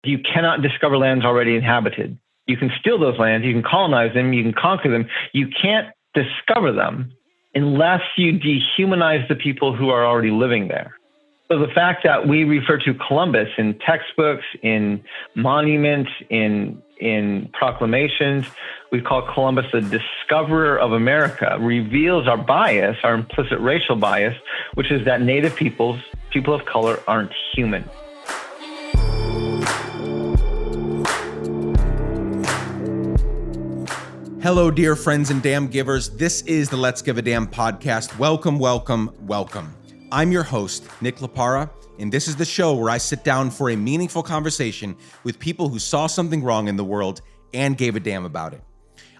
You cannot discover lands already inhabited. You can steal those lands, you can colonize them, you can conquer them. You can't discover them unless you dehumanize the people who are already living there. So the fact that we refer to Columbus in textbooks, in monuments, in proclamations, we call Columbus the discoverer of America, reveals our bias, our implicit racial bias, which is that Native peoples, people of color, aren't human. Hello, dear friends and damn givers. This is the Let's Give a Damn podcast. Welcome, welcome, welcome. I'm your host, Nick Lapara, and this is the show where I sit down for a meaningful conversation with people who saw something wrong in the world and gave a damn about it.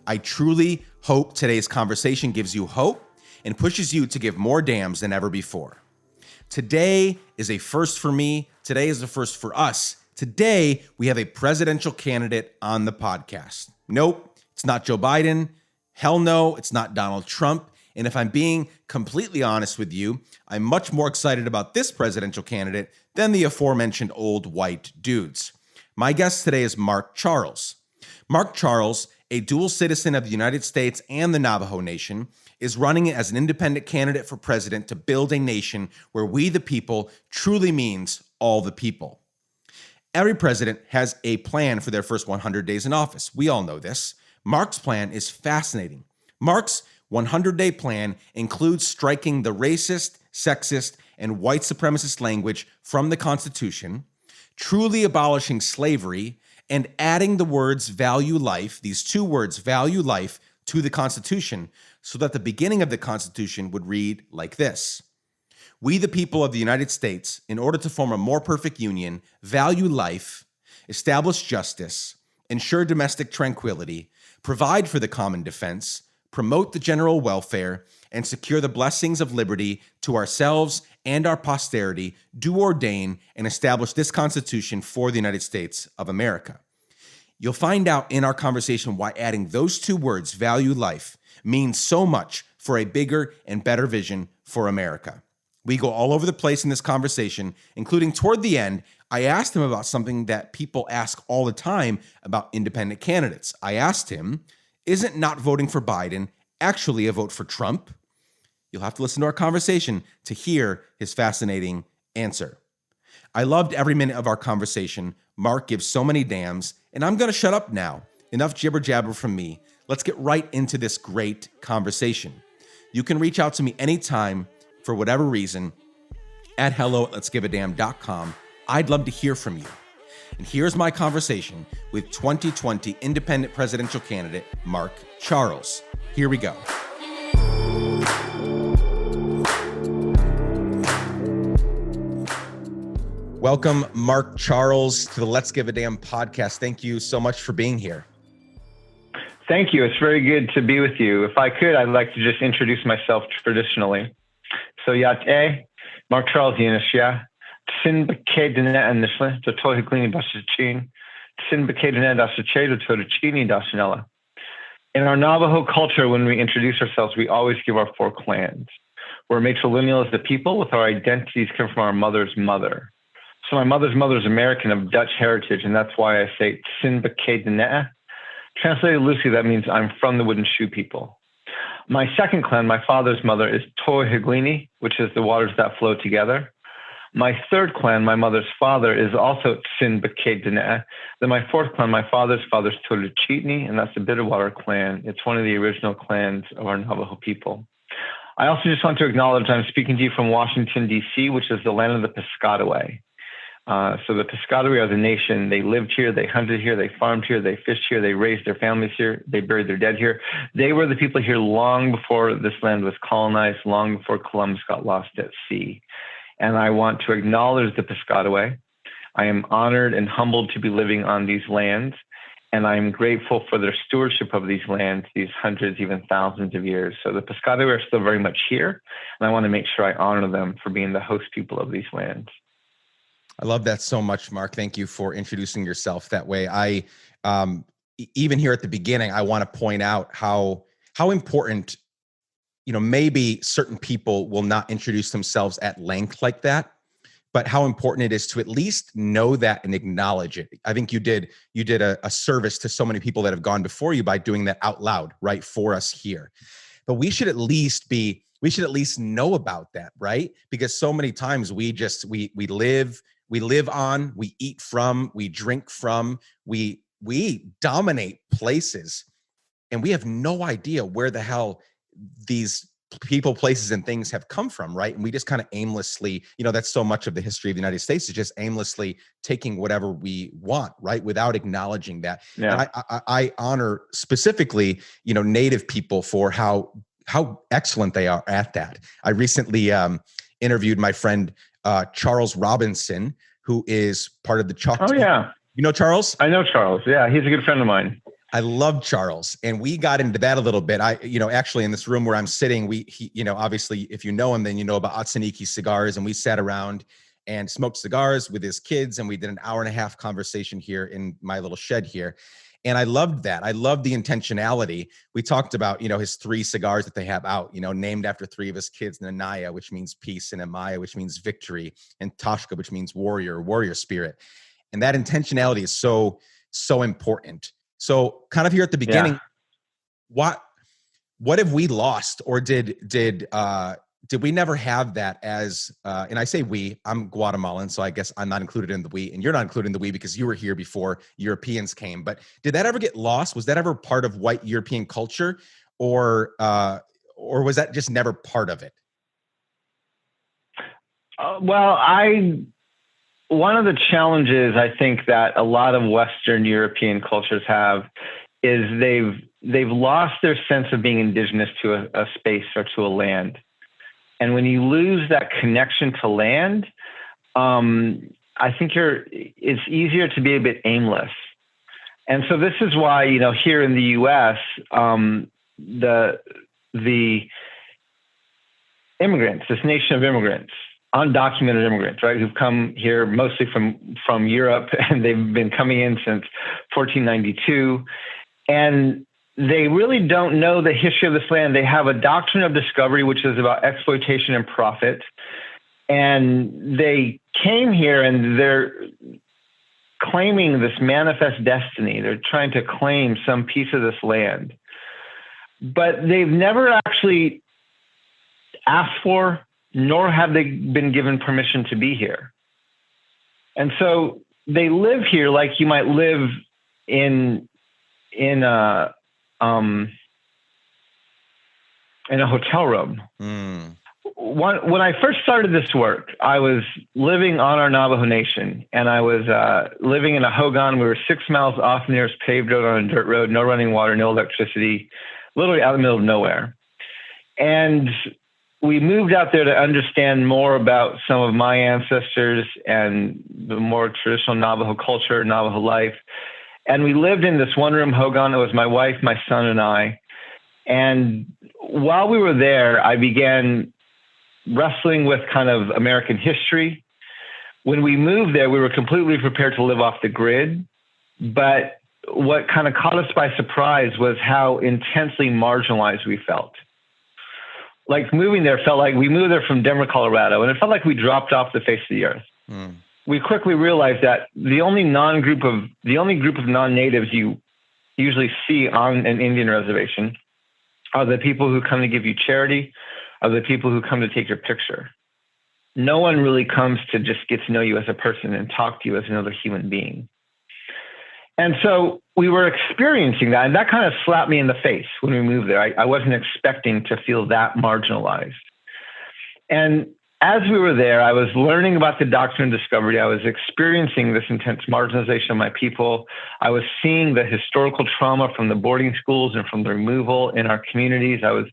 I truly hope today's conversation gives you hope and pushes you to give more damns than ever before. Today is a first for me. Today is a first for us. Today, we have a presidential candidate on the podcast. Nope. It's not Joe Biden. Hell no, it's not Donald Trump. And if I'm being completely honest with you, I'm much more excited about this presidential candidate than the aforementioned old white dudes. My guest today is Mark Charles. Mark Charles, a dual citizen of the United States and the Navajo Nation, is running as an independent candidate for president to build a nation where we the people truly means all the people. Every president has a plan for their first 100 days in office. We all know this. Mark's plan is fascinating. Mark's 100-day plan includes striking the racist, sexist, and white supremacist language from the Constitution, truly abolishing slavery, and adding the words value life, these two words, value life, to the Constitution so that the beginning of the Constitution would read like this. We, the people of the United States, in order to form a more perfect union, value life, establish justice, ensure domestic tranquility, provide for the common defense, promote the general welfare, and secure the blessings of liberty to ourselves and our posterity, do ordain and establish this Constitution for the United States of America. You'll find out in our conversation why adding those two words, value life, means so much for a bigger and better vision for America. We go all over the place in this conversation, including toward the end, I asked him about something that people ask all the time about independent candidates. I asked him, isn't not voting for Biden actually a vote for Trump? You'll have to listen to our conversation to hear his fascinating answer. I loved every minute of our conversation. Mark gives so many damns, and I'm going to shut up now. Enough jibber jabber from me. Let's get right into this great conversation. You can reach out to me anytime for whatever reason at hello@letsgiveadamn.com. I'd love to hear from you. And here's my conversation with 2020 independent presidential candidate, Mark Charles. Here we go. Welcome, Mark Charles, to the Let's Give a Damn podcast. Thank you so much for being here. Thank you. It's very good to be with you. If I could, I'd like to just introduce myself traditionally. So, Mark Charles, Sin Bake Dene and Nishle, to Toy Glini Basichin, Sin Bake Dene Dasache, to Chini Dasanella. In our Navajo culture, when we introduce ourselves, we always give our four clans. We're matrilineal as the people, with our identities come from our mother's mother. So my mother's mother is American of Dutch heritage, and that's why I say Sin Bake Dene. Translated loosely, that means I'm from the wooden shoe people. My second clan, my father's mother, is Toy Glini, which is the waters that flow together. My third clan, my mother's father, is also Sin Bake Dene. Then my fourth clan, my father's father's Toluchitni, and that's the Bitterwater clan. It's one of the original clans of our Navajo people. I also just want to acknowledge I'm speaking to you from Washington, D.C., which is the land of the Piscataway. So the Piscataway are the nation. They lived here, they hunted here, they farmed here, they fished here, they raised their families here, they buried their dead here. They were the people here long before this land was colonized, long before Columbus got lost at sea. And I want to acknowledge the Piscataway. I am honored and humbled to be living on these lands, and I am grateful for their stewardship of these lands, these hundreds, even thousands of years. So the Piscataway are still very much here, and I want to make sure I honor them for being the host people of these lands. I love that so much, Mark. Thank you for introducing yourself that way. I even here at the beginning, I want to point out how important, maybe certain people will not introduce themselves at length like that. but how important it is to at least know that and acknowledge it. I think you did a service to so many people that have gone before you by doing that out loud, right, for us here. But we should at least know about that, right? Because so many times we live on, we eat from, we drink from, we dominate places, and we have no idea where the hell these people, places, and things have come from, right? And we just kind of aimlessly, that's so much of the history of the United States, is just aimlessly taking whatever we want, right? Without acknowledging that. Yeah. And I honor specifically, Native people for how excellent they are at that. I recently interviewed my friend Charles Robinson, who is part of the Choctaw. Oh yeah. You know Charles? I know Charles. Yeah, he's a good friend of mine. I love Charles, and we got into that a little bit. Actually in this room where I'm sitting, he obviously, if you know him, then you know about Otsaniki cigars, and we sat around and smoked cigars with his kids, and we did an 1.5-hour conversation here in my little shed here. And I loved that. I loved the intentionality. We talked about, his 3 cigars that they have out, named after 3 of his kids: Nanaya, which means peace, and Amaya, which means victory, and Toshka, which means warrior spirit. And that intentionality is so important. So kind of here at the beginning, what have we lost, or did we never have that as, and I say we, I'm Guatemalan, so I guess I'm not included in the we, and you're not included in the we because you were here before Europeans came. But did that ever get lost? Was that ever part of white European culture, or was that just never part of it? One of the challenges I think that a lot of Western European cultures have is they've lost their sense of being indigenous to a space or to a land. And when you lose that connection to land, I think it's easier to be a bit aimless. And so this is why, here in the U.S., the immigrants, this nation of immigrants, undocumented immigrants, right, who've come here mostly from Europe, and they've been coming in since 1492, and they really don't know the history of this land. They have a doctrine of discovery, which is about exploitation and profit, and they came here and they're claiming this manifest destiny. They're trying to claim some piece of this land, but they've never actually asked for, nor have they been given permission to be here. And so they live here like you might live in a hotel room. When I first started this work, I was living on our Navajo Nation, and I was living in a hogan. We were 6 miles off the nearest paved road on a dirt road, no running water, no electricity, literally out in the middle of nowhere. And we moved out there to understand more about some of my ancestors and the more traditional Navajo culture, Navajo life. And we lived in this one-room hogan. It was my wife, my son, and I. And while we were there, I began wrestling with kind of American history. When we moved there, we were completely prepared to live off the grid. But what kind of caught us by surprise was how intensely marginalized we felt. Like moving there felt like we moved there from Denver, Colorado, and it felt like we dropped off the face of the earth. We quickly realized that the only group of non-natives you usually see on an Indian reservation are the people who come to give you charity, are the people who come to take your picture. No one really comes to just get to know you as a person and talk to you as another human being. And so we were experiencing that, and that kind of slapped me in the face when we moved there. I wasn't expecting to feel that marginalized. And as we were there, I was learning about the Doctrine of Discovery. I was experiencing this intense marginalization of my people. I was seeing the historical trauma from the boarding schools and from the removal in our communities. I was,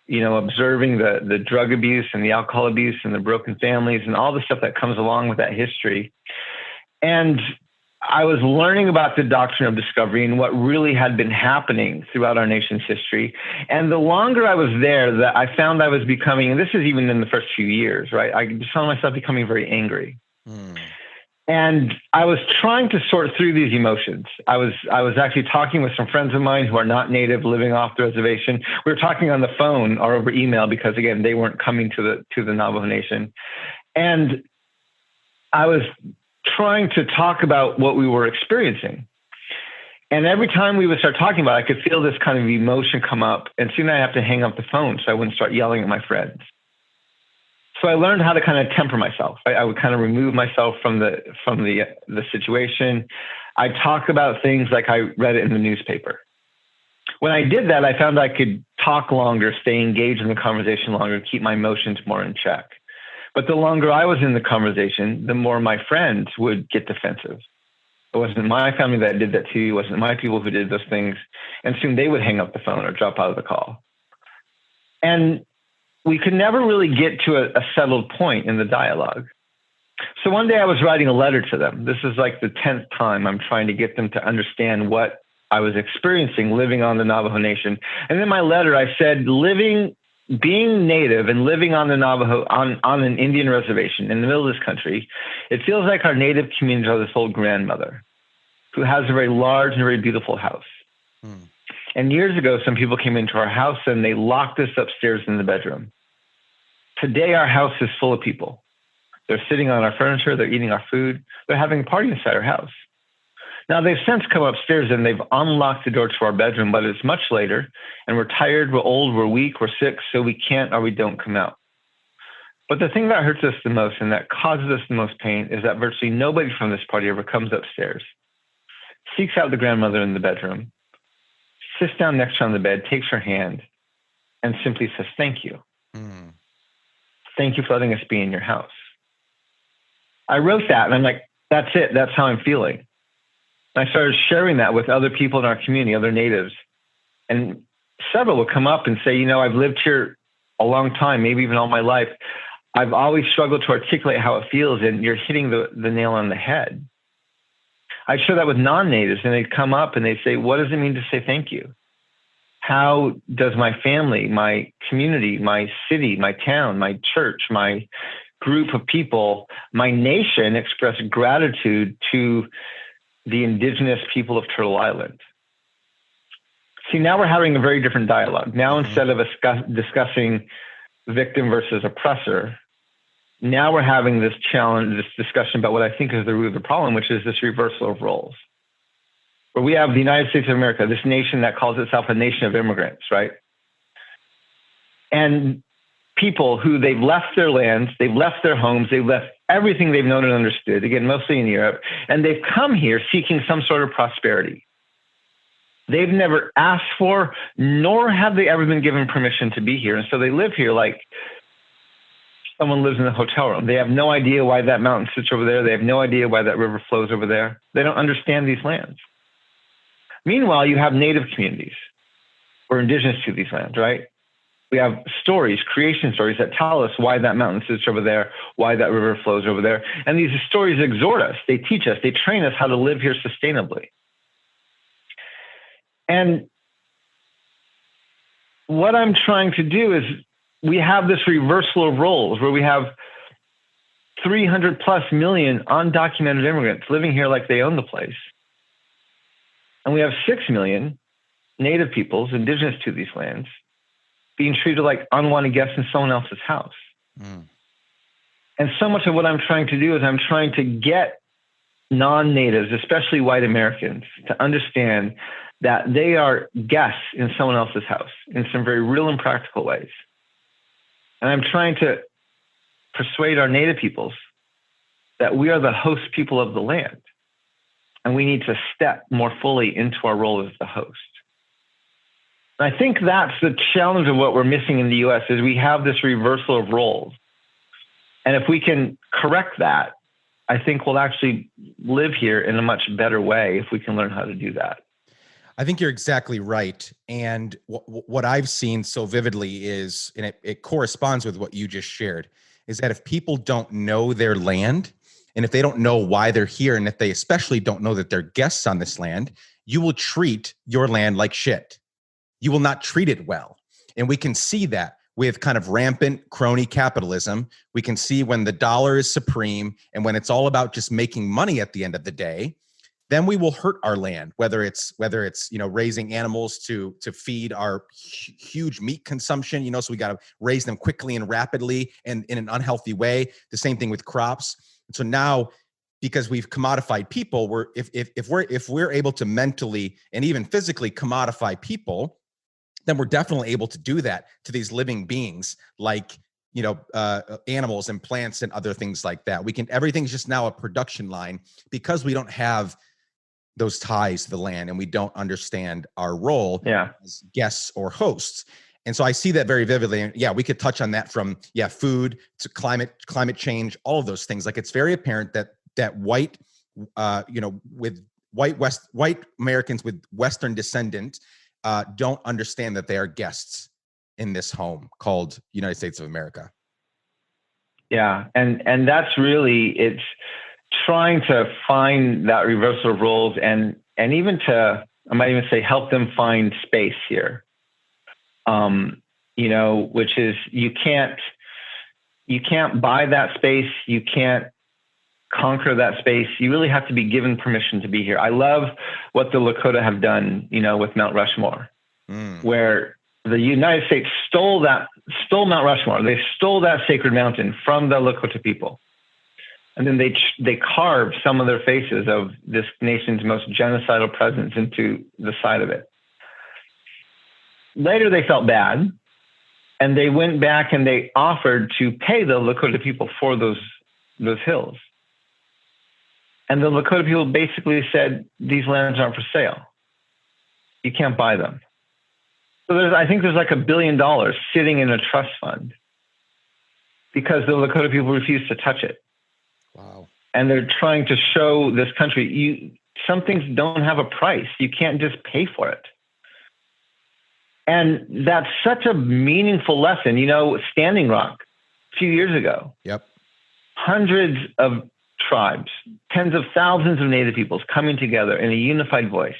observing the drug abuse and the alcohol abuse and the broken families and all the stuff that comes along with that history. And I was learning about the Doctrine of Discovery and what really had been happening throughout our nation's history. And the longer I was there, that I found I was becoming, and this is even in the first few years, right? I just found myself becoming very angry. And I was trying to sort through these emotions. I was actually talking with some friends of mine who are not native, living off the reservation. We were talking on the phone or over email because, again, they weren't coming to the Navajo Nation. And I was trying to talk about what we were experiencing. And every time we would start talking about it, I could feel this kind of emotion come up. And soon I'd have to hang up the phone so I wouldn't start yelling at my friends. So I learned how to kind of temper myself. I would kind of remove myself from the situation. I talk about things like I read it in the newspaper. When I did that, I found I could talk longer, stay engaged in the conversation longer, keep my emotions more in check. But the longer I was in the conversation, the more my friends would get defensive. It wasn't my family that did that to you. It wasn't my people who did those things. And soon they would hang up the phone or drop out of the call. And we could never really get to a settled point in the dialogue. So one day I was writing a letter to them. This is like the 10th time I'm trying to get them to understand what I was experiencing living on the Navajo Nation. And in my letter, I said, being Native and living on the Navajo, on an Indian reservation in the middle of this country, it feels like our Native communities are this old grandmother who has a very large and very beautiful house. And years ago, some people came into our house and they locked us upstairs in the bedroom. Today, our house is full of people. They're sitting on our furniture, they're eating our food, they're having a party inside our house. Now, they've since come upstairs and they've unlocked the door to our bedroom, but it's much later and we're tired, we're old, we're weak, we're sick, so we can't or we don't come out. But the thing that hurts us the most and that causes us the most pain is that virtually nobody from this party ever comes upstairs, seeks out the grandmother in the bedroom, sits down next to her on the bed, takes her hand, and simply says, thank you. Thank you for letting us be in your house. I wrote that and I'm like, that's it. That's how I'm feeling. And I started sharing that with other people in our community, other Natives. And several would come up and say, you know, I've lived here a long time, maybe even all my life. I've always struggled to articulate how it feels, and you're hitting the nail on the head. I share that with non-Natives, and they'd come up and they'd say, what does it mean to say thank you? How does my family, my community, my city, my town, my church, my group of people, my nation express gratitude to the indigenous people of Turtle Island? See, now we're having a very different dialogue. Now, instead of discussing victim versus oppressor, now we're having this challenge, this discussion about what I think is the root of the problem, which is this reversal of roles. Where we have the United States of America, this nation that calls itself a nation of immigrants, right? And people who they've left their lands, they've left their homes, they've left everything they've known and understood, again, mostly in Europe, and they've come here seeking some sort of prosperity. They've never asked for, nor have they ever been given permission to be here. And so they live here like someone lives in a hotel room. They have no idea why that mountain sits over there. They have no idea why that river flows over there. They don't understand these lands. Meanwhile, you have Native communities who are indigenous to these lands, right? We have stories, creation stories that tell us why that mountain sits over there, why that river flows over there. And these stories exhort us, they teach us, they train us how to live here sustainably. And what I'm trying to do is we have this reversal of roles where we have 300 plus million undocumented immigrants living here like they own the place. And we have 6 million Native peoples, indigenous to these lands, being treated like unwanted guests in someone else's house. And so much of what I'm trying to do is I'm trying to get non-Natives, especially white Americans, to understand that they are guests in someone else's house in some very real and practical ways. And I'm trying to persuade our Native peoples that we are the host people of the land, and we need to step more fully into our role as the host. And I think that's the challenge of what we're missing in the U.S. is we have this reversal of roles. And if we can correct that, I think we'll actually live here in a much better way if we can learn how to do that. I think you're exactly right. And what I've seen so vividly is, and it corresponds with what you just shared, is that if people don't know their land, and if they don't know why they're here, and if they especially don't know that they're guests on this land, you will treat your land like shit. You will not treat it well. And we can see that with kind of rampant crony capitalism. We can see when the dollar is supreme and when it's all about just making money at the end of the day, then we will hurt our land, whether it's raising animals to feed our huge meat consumption, so we got to raise them quickly and rapidly and in an unhealthy way. The same thing with crops. So now, because we've commodified people, if we're able to mentally and even physically commodify people, then we're definitely able to do that to these living beings, like, animals and plants and other things like that. Everything's just now a production line, because we don't have those ties to the land and we don't understand our role as guests or hosts. And so I see that very vividly. And we could touch on that from food to climate change, all of those things. Like, it's very apparent that white, with white Americans with Western descent don't understand that they are guests in this home called United States of America. Yeah, and that's really, it's trying to find that reversal of roles, and even to, I might even say, help them find space here. Which is, you can't buy that space. You can't conquer that space. You really have to be given permission to be here. I love what the Lakota have done, with Mount Rushmore, where the United States stole Mount Rushmore. They stole that sacred mountain from the Lakota people. And then they carved some of their faces of this nation's most genocidal presence into the side of it. Later, they felt bad, and they went back and they offered to pay the Lakota people for those hills. And the Lakota people basically said, these lands aren't for sale. You can't buy them. So I think there's like $1 billion sitting in a trust fund because the Lakota people refuse to touch it. Wow. And they're trying to show this country, some things don't have a price. You can't just pay for it. And that's such a meaningful lesson. Standing Rock a few years ago. Yep. Hundreds of tribes, tens of thousands of Native peoples coming together in a unified voice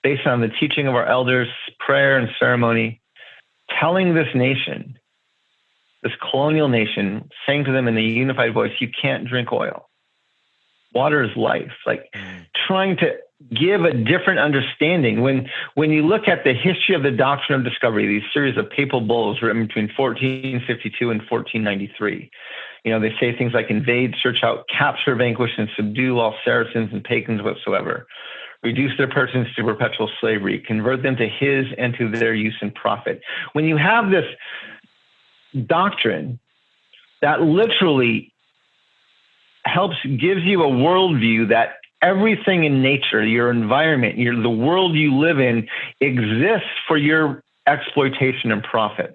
based on the teaching of our elders, prayer and ceremony, telling this nation, this colonial nation, saying to them in a unified voice, you can't drink oil. Water is life. Trying to give a different understanding. When you look at the history of the Doctrine of Discovery, these series of papal bulls written between 1452 and 1493, they say things like invade, search out, capture, vanquish, and subdue all Saracens and pagans whatsoever, reduce their persons to perpetual slavery, convert them to his and to their use and profit. When you have this doctrine that literally gives you a worldview that everything in nature, your environment, the world you live in exists for your exploitation and profit.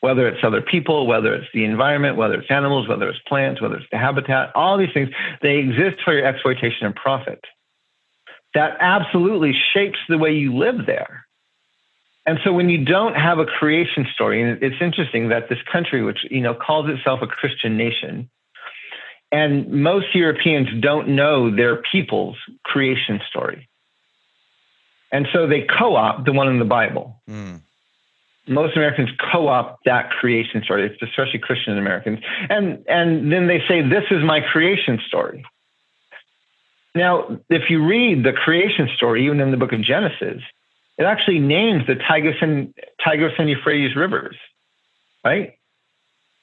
Whether it's other people, whether it's the environment, whether it's animals, whether it's plants, whether it's the habitat, all these things, they exist for your exploitation and profit. That absolutely shapes the way you live there. And so when you don't have a creation story, and it's interesting that this country, which calls itself a Christian nation, and most Europeans don't know their people's creation story. And so they co-opt the one in the Bible. Most Americans co-opt that creation story, especially Christian Americans. And then they say, this is my creation story. Now, if you read the creation story, even in the book of Genesis, it actually names the Tigris and Euphrates rivers, right?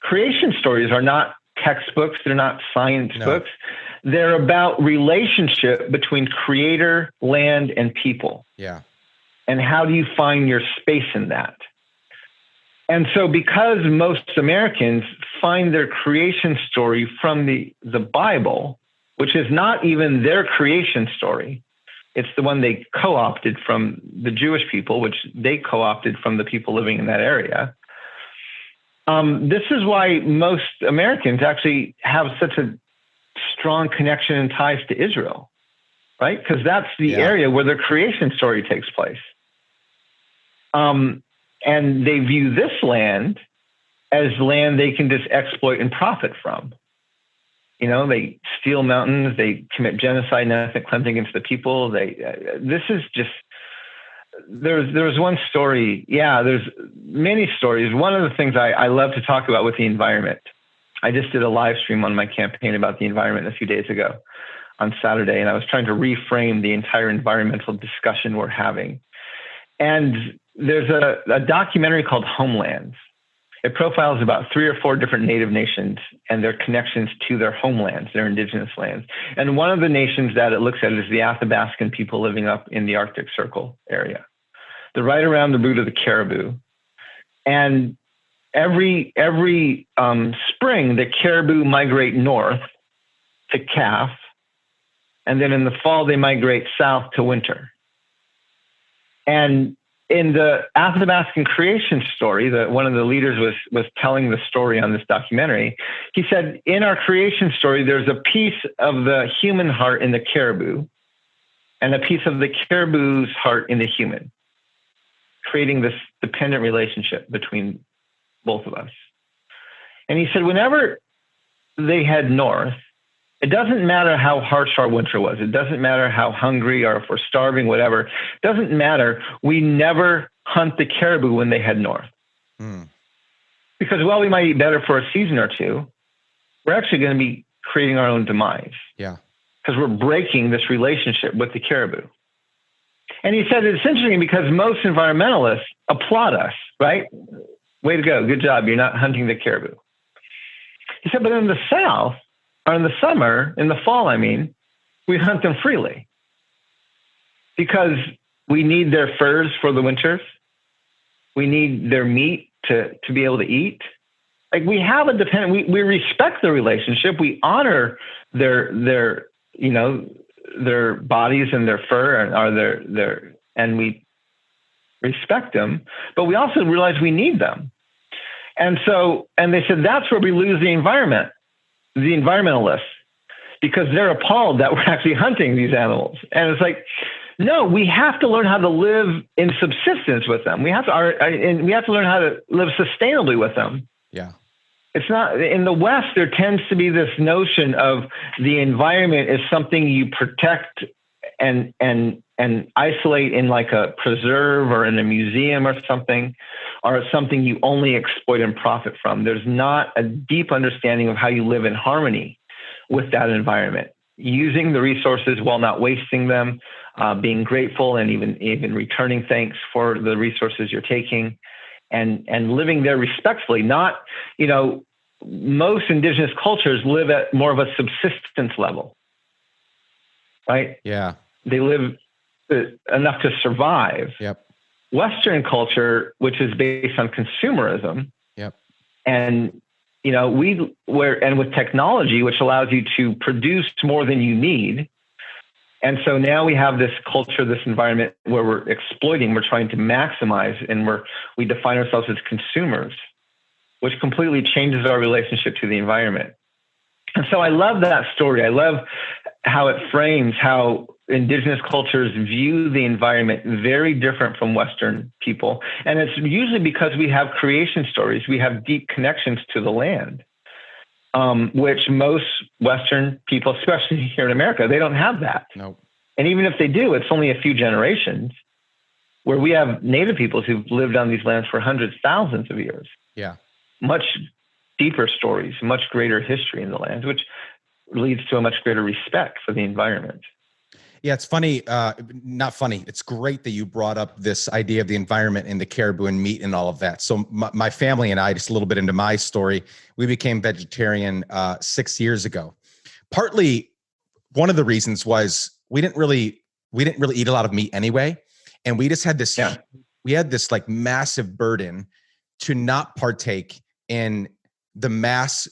Creation stories are not textbooks. They're not science books. They're about relationship between creator, land, and people. Yeah. And how do you find your space in that? And so because most Americans find their creation story from the Bible, which is not even their creation story, it's the one they co-opted from the Jewish people, which they co-opted from the people living in that area. This is why most Americans actually have such a strong connection and ties to Israel, right? Because that's the area where their creation story takes place. And they view this land as land they can just exploit and profit from. They steal mountains, they commit genocide and ethnic cleansing against the people. This is just, there's one story. Yeah, there's many stories. One of the things I love to talk about with the environment, I just did a live stream on my campaign about the environment a few days ago on Saturday, and I was trying to reframe the entire environmental discussion we're having. And there's a documentary called Homelands. It profiles about 3 or 4 different native nations and their connections to their homelands, their indigenous lands. And one of the nations that it looks at is the Athabascan people living up in the Arctic Circle area. They're right around the route of the caribou. And every spring, the caribou migrate north to calf. And then in the fall, they migrate south to winter. And in the Athabascan creation story, that one of the leaders was telling the story on this documentary, he said, in our creation story, there's a piece of the human heart in the caribou and a piece of the caribou's heart in the human, creating this dependent relationship between both of us. And he said, whenever they head north, it doesn't matter how harsh our winter was. It doesn't matter how hungry or if we're starving, whatever. It doesn't matter. We never hunt the caribou when they head north. Because while we might eat better for a season or two, we're actually going to be creating our own demise. Yeah. Because we're breaking this relationship with the caribou. And he said it's interesting because most environmentalists applaud us, right? Way to go. Good job. You're not hunting the caribou. He said, but in the South, or in the summer, in the fall, we hunt them freely because we need their furs for the winters. We need their meat to be able to eat. Like we have a dependent, we respect the relationship. We honor their bodies and their fur and we respect them, but we also realize we need them. And they said, that's where we lose the environmentalists, because they're appalled that we're actually hunting these animals. And it's like, no, we have to learn how to live in subsistence with them. We have to learn how to live sustainably with them. Yeah. It's not in the West, there tends to be this notion of the environment is something you protect and isolate in like a preserve or in a museum or something, or something you only exploit and profit from. There's not a deep understanding of how you live in harmony with that environment, using the resources while not wasting them, being grateful and even returning thanks for the resources you're taking, and living there respectfully. Not, most indigenous cultures live at more of a subsistence level, right? Yeah. They live enough to survive. Yep. Western culture, which is based on consumerism. Yep. And, with technology, which allows you to produce more than you need. And so now we have this culture, this environment where we're exploiting, we're trying to maximize, and we define ourselves as consumers, which completely changes our relationship to the environment. And so I love that story. I love how it frames how indigenous cultures view the environment very different from Western people. And it's usually because we have creation stories. We have deep connections to the land, which most Western people, especially here in America, they don't have that. Nope. And even if they do, it's only a few generations, where we have native peoples who've lived on these lands for hundreds, thousands of years. Yeah. Much deeper stories, much greater history in the land, which leads to a much greater respect for the environment. Yeah, it's funny, not funny. It's great that you brought up this idea of the environment and the caribou and meat and all of that. So my family and I, just a little bit into my story, we became vegetarian 6 years ago. Partly, one of the reasons was we didn't really eat a lot of meat anyway, and we just had this, we had this like massive burden to not partake in the mass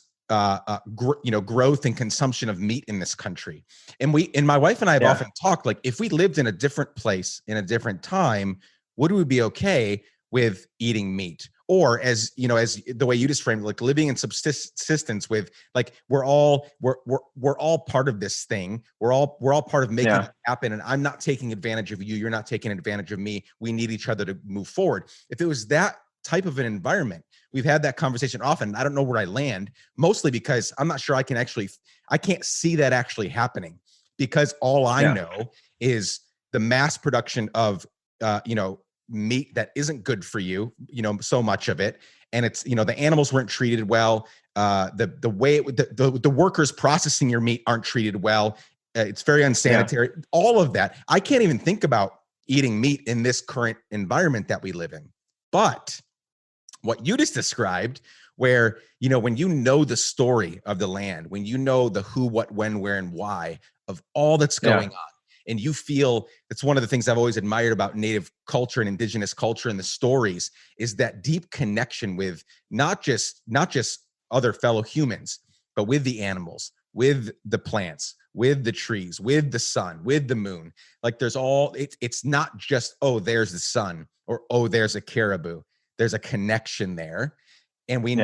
growth and consumption of meat in this country. And my wife and I have often talked, like, if we lived in a different place in a different time, would we be okay with eating meat? Or as the way you just framed it, like living in subsistence with, like, we're all part of this thing. We're all part of making it happen. And I'm not taking advantage of you. You're not taking advantage of me. We need each other to move forward. If it was that type of an environment, we've had that conversation often. I don't know where I land, mostly because I'm not sure I can't see that actually happening, because all I know is the mass production of, meat that isn't good for you, so much of it. And it's, the animals weren't treated well. The way the workers processing your meat aren't treated well. It's very unsanitary. All of that. I can't even think about eating meat in this current environment that we live in. But what you just described, where, when you know the story of the land, when you know the who, what, when, where, and why of all that's going on, and you feel, it's one of the things I've always admired about Native culture and indigenous culture and the stories, is that deep connection with not just other fellow humans, but with the animals, with the plants, with the trees, with the sun, with the moon. Like it's not just, oh, there's the sun, or, oh, there's a caribou. There's a connection there. And we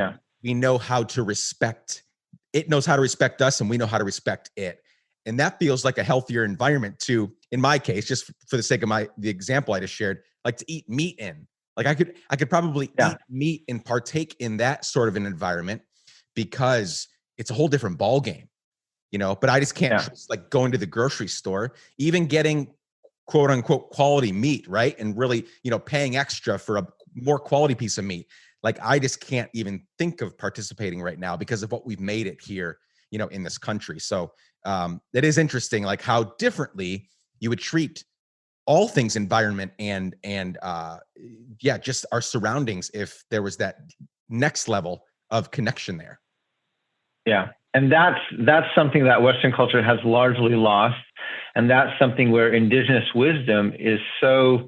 know how to respect, it knows how to respect us, and we know how to respect it. And that feels like a healthier environment to, in my case, just for the sake of the example I just shared, like to eat meat in. Like I could probably eat meat and partake in that sort of an environment, because it's a whole different ball game, but I just can't trust, like going to the grocery store, even getting quote unquote quality meat, right? And really, paying extra for a more quality piece of meat. Like I just can't even think of participating right now because of what we've made it here, in this country. So it is interesting, like how differently you would treat all things environment and just our surroundings if there was that next level of connection there. Yeah. And that's something that Western culture has largely lost. And that's something where indigenous wisdom is so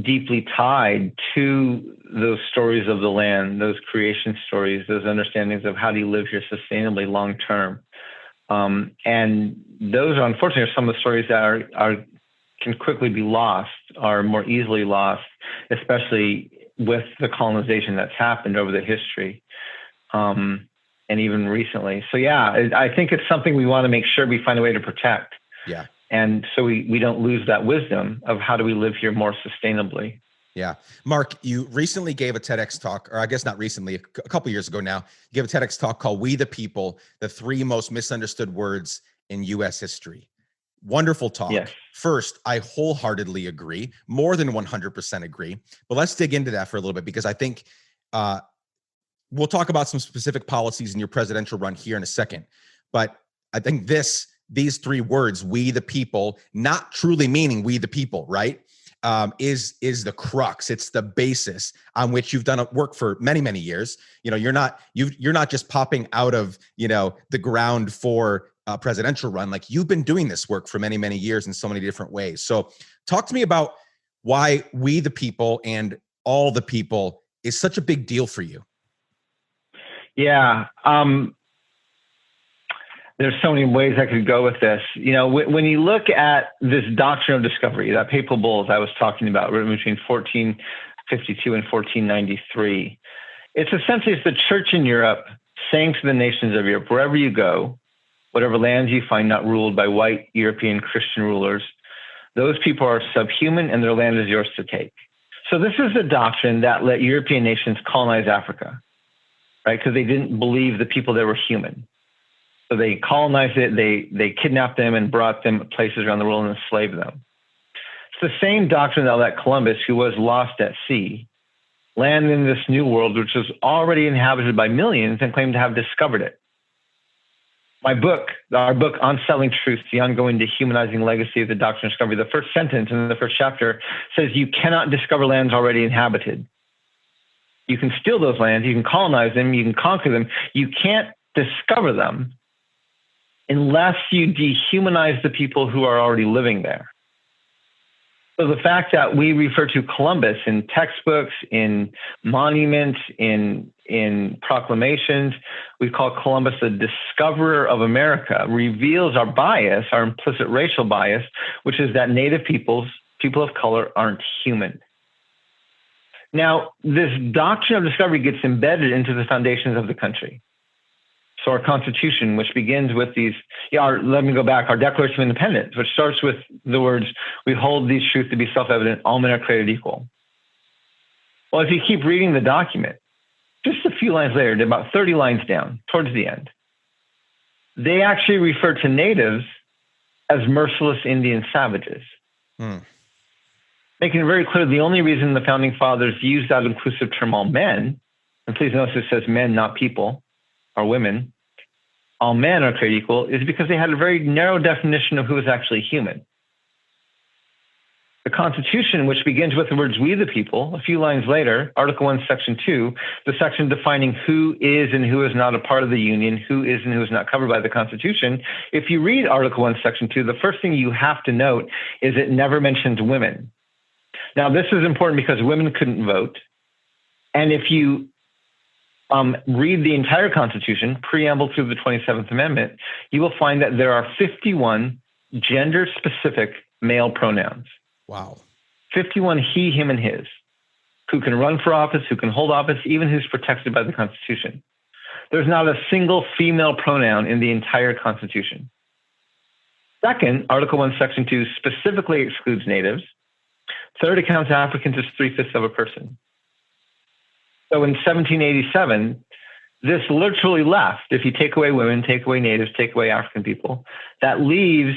deeply tied to those stories of the land, those creation stories, those understandings of how do you live here sustainably long term. And those are unfortunately some of the stories that can quickly be lost, are more easily lost, especially with the colonization that's happened over the history. And even recently. So I think it's something we want to make sure we find a way to protect. Yeah. And so we don't lose that wisdom of how do we live here more sustainably. Yeah. Mark, you recently gave a TEDx talk, or I guess not recently, a couple years ago now, you gave a TEDx talk called We the People, the 3 most misunderstood words in U.S. history. Wonderful talk. Yes. First, I wholeheartedly agree, more than 100% agree. But let's dig into that for a little bit, because I think we'll talk about some specific policies in your presidential run here in a second. But I think these 3 words, we the people, not truly meaning we the people, right? Is the crux. It's the basis on which you've done work for many, many years. You're not just popping out of, the ground for a presidential run. Like you've been doing this work for many, many years in so many different ways. So talk to me about why we the people and all the people is such a big deal for you. Yeah. There's so many ways I could go with this. When you look at this Doctrine of Discovery, that papal bulls I was talking about, written between 1452 and 1493, it's essentially the church in Europe saying to the nations of Europe, wherever you go, whatever lands you find not ruled by white European Christian rulers, those people are subhuman and their land is yours to take. So this is the doctrine that let European nations colonize Africa, right? Because they didn't believe the people there were human. So they colonized it, they kidnapped them and brought them places around the world and enslaved them. It's the same doctrine that let Columbus, who was lost at sea, land in this new world, which was already inhabited by millions, and claimed to have discovered it. Our book, Unsettling Truth, the ongoing dehumanizing legacy of the Doctrine of Discovery, the first sentence in the first chapter says you cannot discover lands already inhabited. You can steal those lands, you can colonize them, you can conquer them. You can't discover them unless you dehumanize the people who are already living there. So the fact that we refer to Columbus in textbooks, in monuments, in proclamations, we call Columbus the discoverer of America, reveals our bias, our implicit racial bias, which is that Native people of color, aren't human. Now, this doctrine of discovery gets embedded into the foundations of the country. So our Constitution, which begins with let me go back, our Declaration of Independence, which starts with the words, we hold these truths to be self-evident, all men are created equal. Well, if you keep reading the document, just a few lines later, about 30 lines down, towards the end, they actually refer to natives as merciless Indian savages. Making it very clear the only reason the founding fathers used that inclusive term all men, and please notice it says men, not people, or women, all men are created equal, is because they had a very narrow definition of who is actually human. The Constitution, which begins with the words, "We the people," a few lines later, Article 1, Section 2, the section defining who is and who is not a part of the Union, who is and who is not covered by the Constitution. If you read Article 1, Section 2, the first thing you have to note is it never mentions women. Now, this is important because women couldn't vote. And if you read the entire Constitution, preamble through the 27th Amendment, you will find that there are 51 gender-specific male pronouns. Wow. 51 he, him, and his, who can run for office, who can hold office, even who's protected by the Constitution. There's not a single female pronoun in the entire Constitution. Second, Article 1, Section 2 specifically excludes natives. Third, it counts Africans as 3/5 of a person. So in 1787, this literally left, if you take away women, take away natives, take away African people, that leaves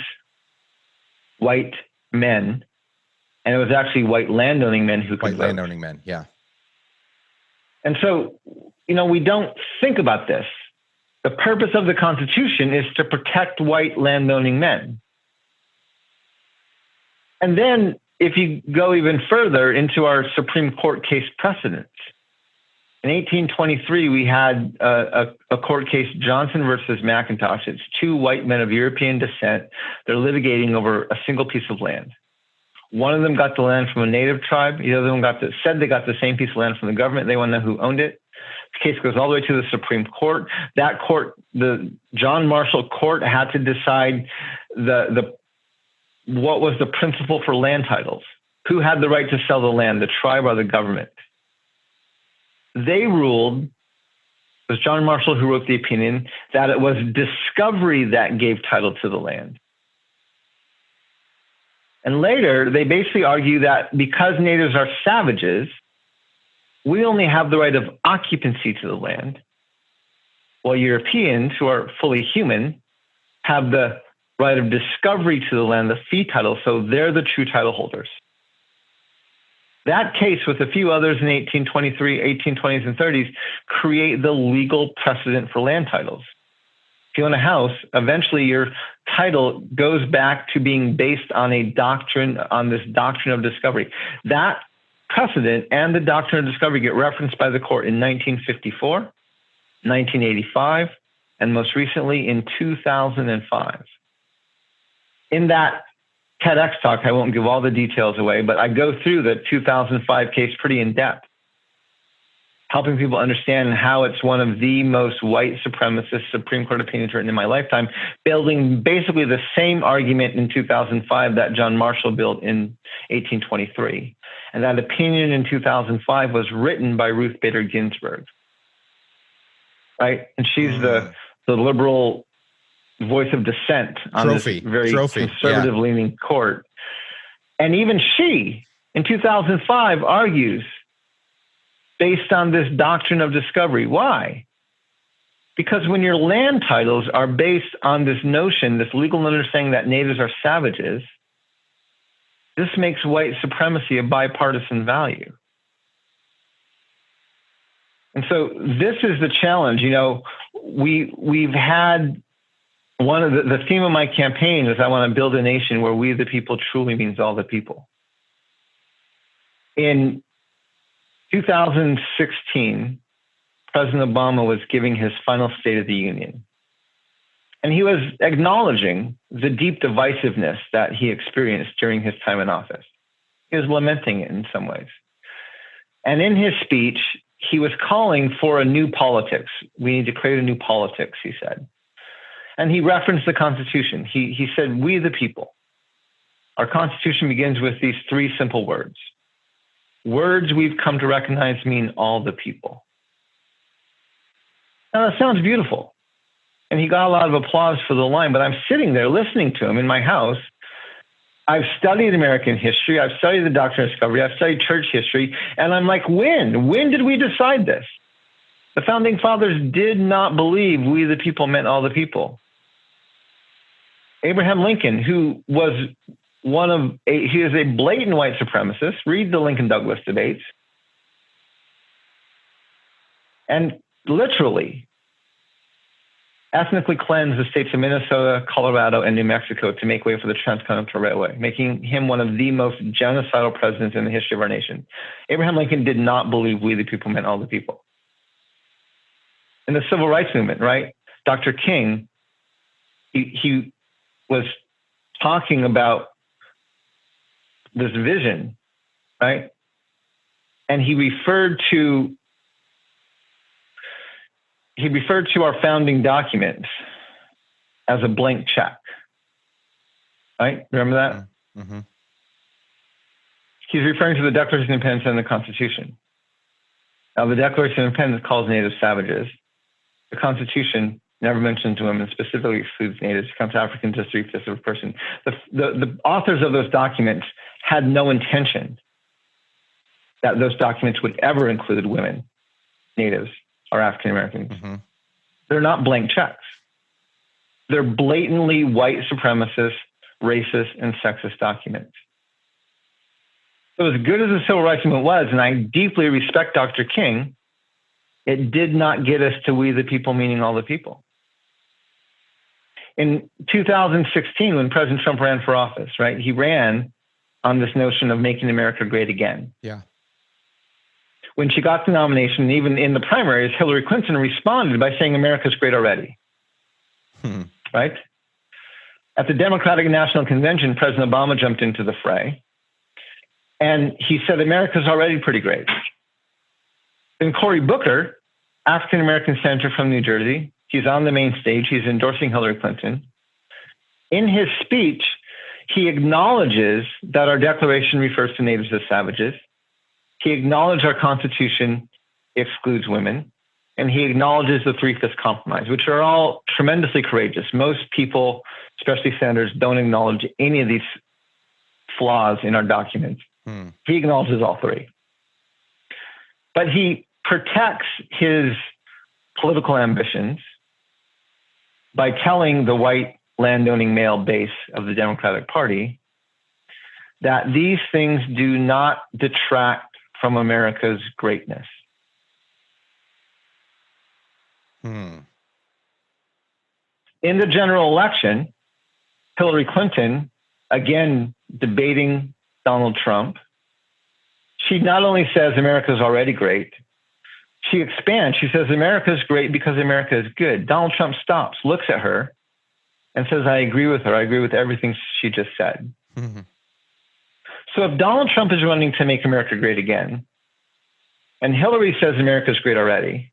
white men. And it was actually white landowning men who could vote. White landowning men, yeah. And so, we don't think about this. The purpose of the Constitution is to protect white landowning men. And then if you go even further into our Supreme Court case precedents, in 1823, we had a court case, Johnson versus McIntosh. It's two white men of European descent. They're litigating over a single piece of land. One of them got the land from a native tribe. The other one said they got the same piece of land from the government. They want to know who owned it. The case goes all the way to the Supreme Court. That court, the John Marshall Court, had to decide what was the principle for land titles. Who had the right to sell the land, the tribe or the government? They ruled, it was John Marshall who wrote the opinion, that it was discovery that gave title to the land. And later, they basically argue that because natives are savages, we only have the right of occupancy to the land, while Europeans, who are fully human, have the right of discovery to the land, the fee title, so they're the true title holders. That case, with a few others in 1823, 1820s, and 30s, create the legal precedent for land titles. If you own a house, eventually your title goes back to being based on this doctrine of discovery. That precedent and the doctrine of discovery get referenced by the court in 1954, 1985, and most recently in 2005. In that TEDx talk, I won't give all the details away, but I go through the 2005 case pretty in depth, helping people understand how it's one of the most white supremacist Supreme Court opinions written in my lifetime, building basically the same argument in 2005 that John Marshall built in 1823. And that opinion in 2005 was written by Ruth Bader Ginsburg, right? And she's the liberal voice of dissent on this very conservative-leaning court. And even she, in 2005, argues based on this doctrine of discovery. Why? Because when your land titles are based on this notion, this legal understanding that natives are savages, this makes white supremacy a bipartisan value. And so this is the challenge. We've had one of the theme of my campaign is I want to build a nation where we the people truly means all the people. In 2016, President Obama was giving his final State of the Union. And he was acknowledging the deep divisiveness that he experienced during his time in office. He was lamenting it in some ways. And in his speech, he was calling for a new politics. We need to create a new politics, he said. And he referenced the Constitution. He said, we the people. Our Constitution begins with these three simple words. Words we've come to recognize mean all the people. Now that sounds beautiful. And he got a lot of applause for the line, but I'm sitting there listening to him in my house. I've studied American history. I've studied the Doctrine of Discovery. I've studied church history. And I'm like, when? When did we decide this? The founding fathers did not believe we the people meant all the people. Abraham Lincoln, who was he is a blatant white supremacist. Read the Lincoln-Douglas debates. And literally, ethnically cleansed the states of Minnesota, Colorado, and New Mexico to make way for the Transcontinental Railway, making him one of the most genocidal presidents in the history of our nation. Abraham Lincoln did not believe we the people meant all the people. In the civil rights movement, right? Dr. King, he was talking about this vision, right? And he referred to our founding documents as a blank check, right? Remember that? Mm-hmm. He's referring to the Declaration of Independence and the Constitution. Now, the Declaration of Independence calls natives savages. The Constitution never mentions women, specifically excludes natives, counts Africans as 3/5 of a person. The authors of those documents had no intention that those documents would ever include women, natives, or African Americans. Mm-hmm. They're not blank checks. They're blatantly white supremacist, racist, and sexist documents. So as good as the civil rights movement was, and I deeply respect Dr. King, it did not get us to we the people, meaning all the people. In 2016, when President Trump ran for office, right, he ran on this notion of making America great again. Yeah. When she got the nomination, even in the primaries, Hillary Clinton responded by saying America's great already, right? At the Democratic National Convention, President Obama jumped into the fray, and he said America's already pretty great. Then Cory Booker, African-American senator from New Jersey, he's on the main stage, he's endorsing Hillary Clinton. In his speech, he acknowledges that our declaration refers to natives as savages. He acknowledged our Constitution excludes women, and he acknowledges the 3/5 compromise, which are all tremendously courageous. Most people, especially senators, don't acknowledge any of these flaws in our documents. He acknowledges all three. But he protects his political ambitions by telling the white landowning male base of the Democratic Party that these things do not detract from America's greatness. In the general election, Hillary Clinton, again debating Donald Trump, she not only says America's already great, she expands. She says America's great because America is good. Donald Trump stops, looks at her, and says, I agree with her. I agree with everything she just said. Mm-hmm. So if Donald Trump is running to make America great again, and Hillary says America's great already,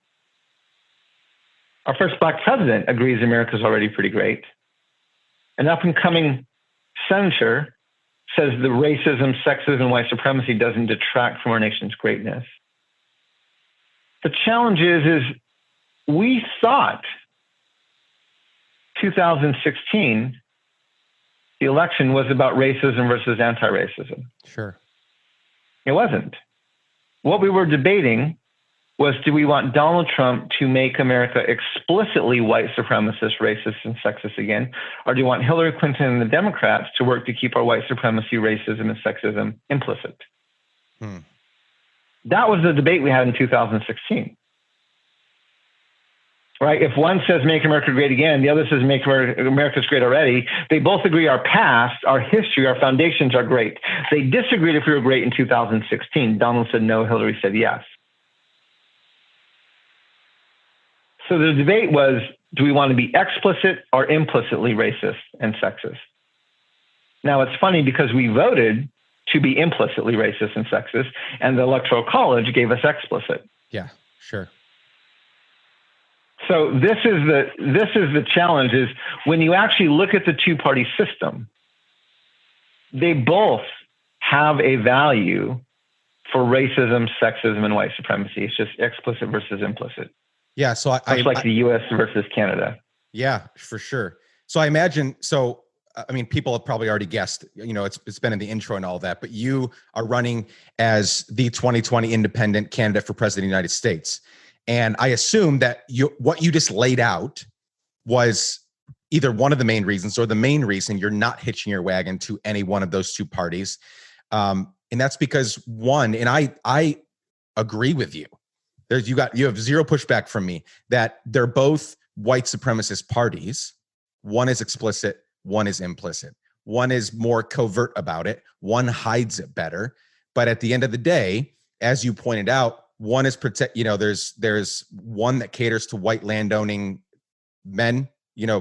our first Black president agrees America's already pretty great, an up-and-coming senator says the racism, sexism, white supremacy doesn't detract from our nation's greatness. The challenge is we thought 2016, the election was about racism versus anti-racism. Sure. It wasn't. What we were debating was, do we want Donald Trump to make America explicitly white supremacist, racist, and sexist again? Or do you want Hillary Clinton and the Democrats to work to keep our white supremacy, racism, and sexism implicit? That was the debate we had in 2016. Right? If one says make America great again, the other says make America's great already, they both agree our past, our history, our foundations are great. They disagreed if we were great in 2016. Donald said no, Hillary said yes. So the debate was, do we want to be explicit or implicitly racist and sexist? Now it's funny because we voted to be implicitly racist and sexist, and the Electoral College gave us explicit. Yeah, sure. So this is the challenge, is when you actually look at the two-party system, they both have a value for racism, sexism, and white supremacy. It's just explicit versus implicit. Yeah. So much like the U.S. versus Canada. Yeah, for sure. So I imagine, I mean, people have probably already guessed, it's been in the intro and all that, but you are running as the 2020 independent candidate for president of the United States. And I assume that what you just laid out was either one of the main reasons or the main reason you're not hitching your wagon to any one of those two parties. And that's because one, and I agree with you. You have zero pushback from me that they're both white supremacist parties. One is explicit, one is implicit. One is more covert about it, one hides it better. But at the end of the day, as you pointed out, one is there's one that caters to white landowning men,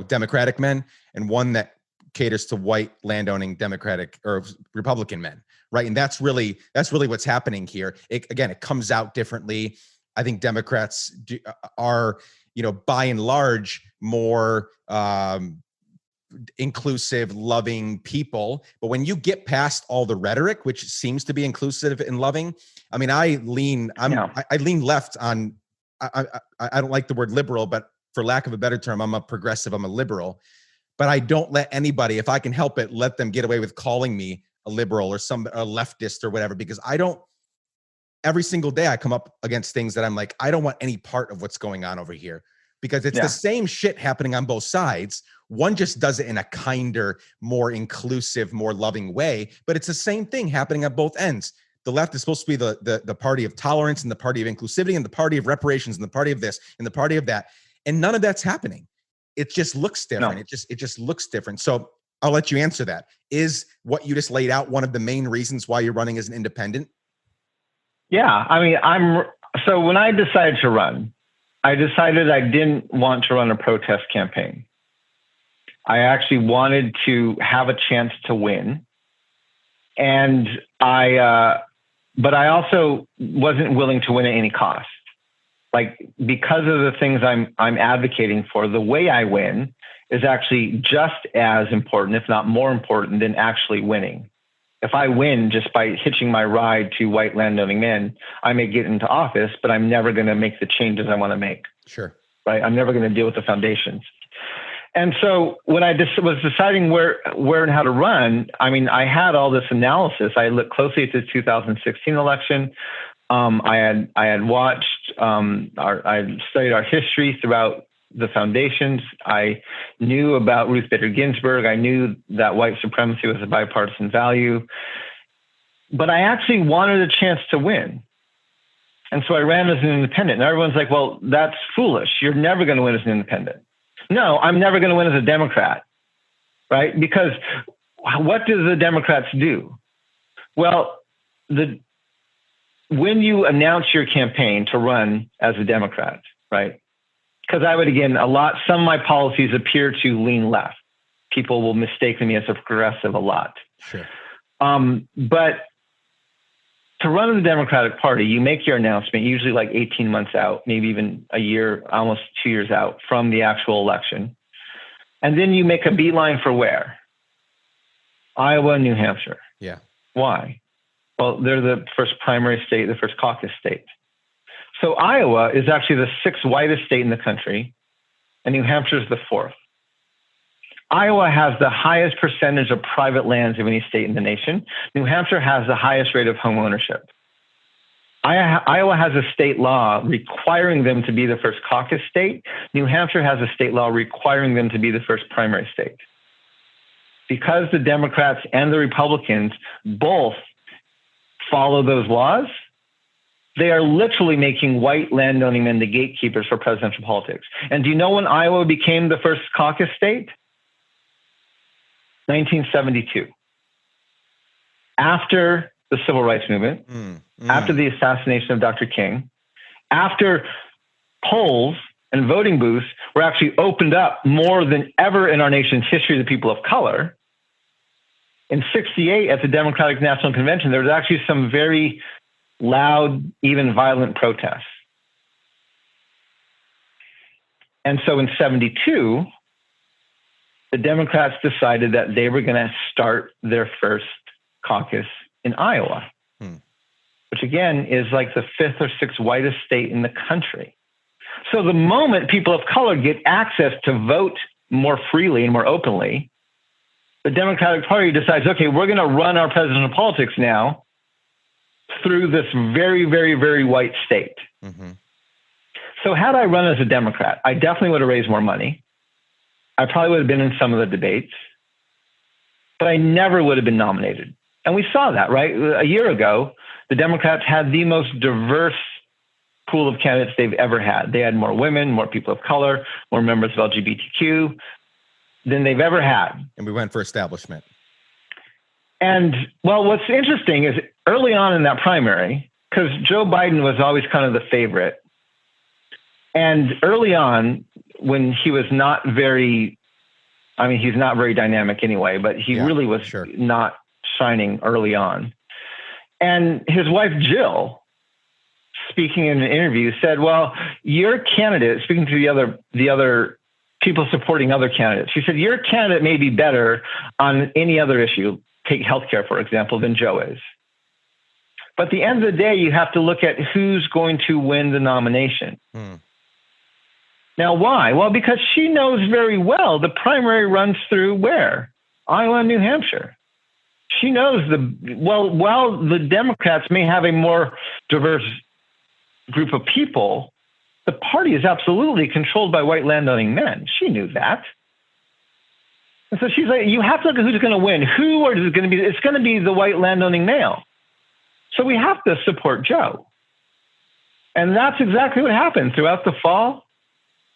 Democratic men, and one that caters to white landowning Democratic or Republican men, right? And that's really what's happening here. It comes out differently. I think Democrats are, by and large, more inclusive, loving people. But when you get past all the rhetoric, which seems to be inclusive and loving, I mean, I lean left on. I don't like the word liberal, but for lack of a better term, I'm a progressive. I'm a liberal. But I don't let anybody, if I can help it, let them get away with calling me a liberal or a leftist or whatever, because I don't. Every single day I come up against things that I'm like, I don't want any part of what's going on over here, because it's the same shit happening on both sides. One just does it in a kinder, more inclusive, more loving way, but it's the same thing happening at both ends. The left is supposed to be the party of tolerance and the party of inclusivity and the party of reparations and the party of this and the party of that. And none of that's happening. It just looks different. No. It just looks different. So I'll let you answer that. Is what you just laid out one of the main reasons why you're running as an independent? Yeah. I mean, so when I decided to run, I decided I didn't want to run a protest campaign. I actually wanted to have a chance to win. And but I also wasn't willing to win at any cost. Like, because of the things I'm advocating for, the way I win is actually just as important, if not more important, than actually winning. If I win just by hitching my ride to white landowning men, I may get into office, but I'm never going to make the changes I want to make. Sure. Right? I'm never going to deal with the foundations. And so when I was deciding where and how to run, I mean, I had all this analysis. I looked closely at the 2016 election. I had watched, I studied our history throughout the foundations. I knew about Ruth Bader Ginsburg. I knew that white supremacy was a bipartisan value, but I actually wanted a chance to win. And so I ran as an independent, and everyone's like, well, that's foolish. You're never going to win as an independent. No, I'm never going to win as a Democrat, right? Because what do the Democrats do? Well, when you announce your campaign to run as a Democrat, right? Because I would, again, some of my policies appear to lean left. People will mistake me as a progressive a lot. Sure. But to run the Democratic Party, you make your announcement usually like 18 months out, maybe even a year, almost 2 years out from the actual election. And then you make a beeline for where? Iowa, New Hampshire. Yeah. Why? Well, they're the first primary state, the first caucus state. So Iowa is actually the sixth whitest state in the country, and New Hampshire is the fourth. Iowa has the highest percentage of private lands of any state in the nation. New Hampshire has the highest rate of home ownership. Iowa has a state law requiring them to be the first caucus state. New Hampshire has a state law requiring them to be the first primary state. Because the Democrats and the Republicans both follow those laws, they are literally making white landowning men the gatekeepers for presidential politics. And do you know when Iowa became the first caucus state? 1972. After the Civil Rights Movement, after the assassination of Dr. King, after polls and voting booths were actually opened up more than ever in our nation's history to people of color. In 68, at the Democratic National Convention, there was actually some very loud, even violent protests. And so in 72, the Democrats decided that they were going to start their first caucus in Iowa, which again is like the fifth or sixth whitest state in the country. So the moment people of color get access to vote more freely and more openly, the Democratic Party decides, okay, we're going to run our presidential politics now through this very, very, very white state. So had I run as a Democrat, I definitely would have raised more money. I probably would have been in some of the debates, but I never would have been nominated. And we saw that, right? A year ago, the Democrats had the most diverse pool of candidates they've ever had. They had more women, more people of color, more members of LGBTQ than they've ever had. And we went for establishment. And well, what's interesting is early on in that primary, because Joe Biden was always kind of the favorite. And early on, when he was not very, I mean, he's not very dynamic anyway, but he really was not shining early on. And his wife, Jill, speaking in an interview, said, well, your candidate, speaking to the other people supporting other candidates, she said, your candidate may be better on any other issue, take healthcare, for example, than Joe is. But at the end of the day, you have to look at who's going to win the nomination. Now, why? Well, because she knows very well the primary runs through where? Iowa and New Hampshire. She knows while the Democrats may have a more diverse group of people, the party is absolutely controlled by white landowning men. She knew that. And so she's like, you have to look at who's going to win. Who or is it going to be? It's going to be the white landowning male. So we have to support Joe. And that's exactly what happened throughout the fall.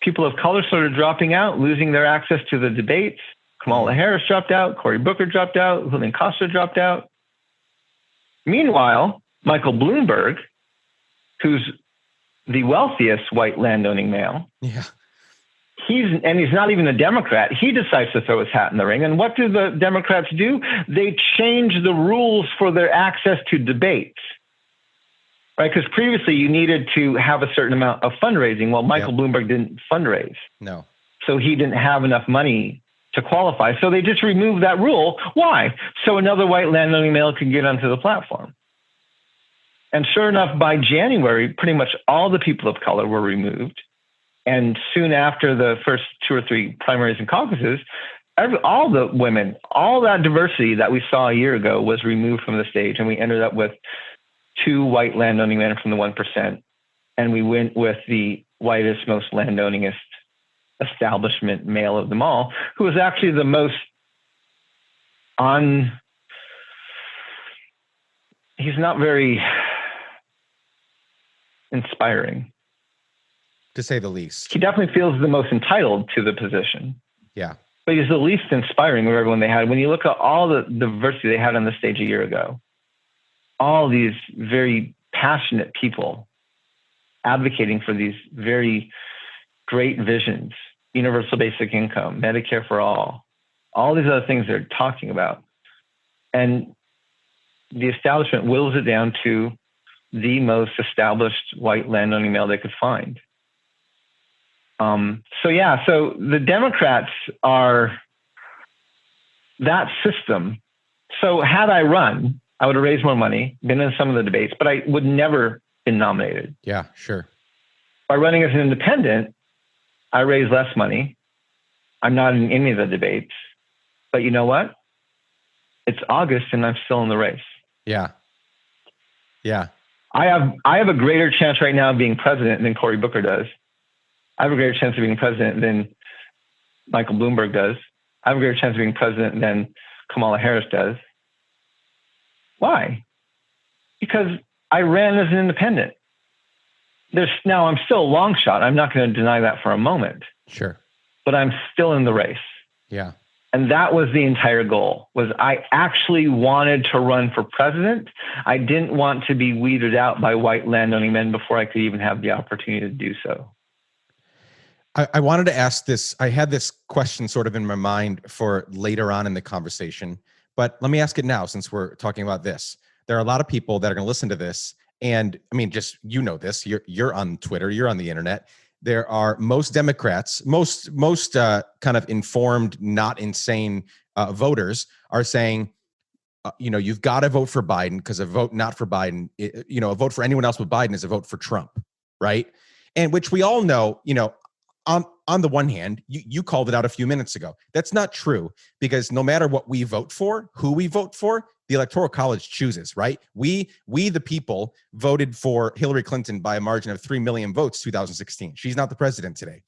People of color started dropping out, losing their access to the debates. Kamala Harris dropped out. Cory Booker dropped out. Julian Castro dropped out. Meanwhile, Michael Bloomberg, who's the wealthiest white landowning male, he's not even a Democrat. He decides to throw his hat in the ring. And what do the Democrats do? They change the rules for their access to debates. Right, because previously you needed to have a certain amount of fundraising. Well, Michael Bloomberg didn't fundraise. No. So he didn't have enough money to qualify. So they just removed that rule. Why? So another white landowning male could get onto the platform. And sure enough, by January, pretty much all the people of color were removed. And soon after the first 2 or 3 primaries and caucuses, all the women, all that diversity that we saw a year ago was removed from the stage. And we ended up with 2 white landowning men from the 1%. And we went with the whitest, most landowningest establishment male of them all, who was actually the most he's not very inspiring. To say the least. He definitely feels the most entitled to the position. Yeah. But he's the least inspiring of everyone they had. When you look at all the diversity they had on the stage a year ago, all these very passionate people advocating for these very great visions, universal basic income, Medicare for all these other things they're talking about. And the establishment whittles it down to the most established white landowning male they could find. So the Democrats are that system. So had I run, I would have raised more money, been in some of the debates, but I would never been nominated. Yeah, sure. By running as an independent, I raise less money. I'm not in any of the debates. But you know what? It's August and I'm still in the race. Yeah. Yeah. I have a greater chance right now of being president than Cory Booker does. I have a greater chance of being president than Michael Bloomberg does. I have a greater chance of being president than Kamala Harris does. Why? Because I ran as an independent. Now I'm still a long shot. I'm not going to deny that for a moment. Sure. But I'm still in the race. Yeah. And that was the entire goal, was I actually wanted to run for president. I didn't want to be weeded out by white landowning men before I could even have the opportunity to do so. I wanted to ask this. I had this question sort of in my mind for later on in the conversation, but let me ask it now since we're talking about this. There are a lot of people that are going to listen to this. And I mean, just, you know this, you're on Twitter, you're on the internet. There are most Democrats, most kind of informed, not insane voters are saying, you've got to vote for Biden because a vote not for Biden, a vote for anyone else but Biden is a vote for Trump, right? And which we all know, on the one hand, you called it out a few minutes ago. That's not true because no matter what we vote for, who we vote for, the Electoral College chooses, right? We the people voted for Hillary Clinton by a margin of 3 million votes, 2016. She's not the president today.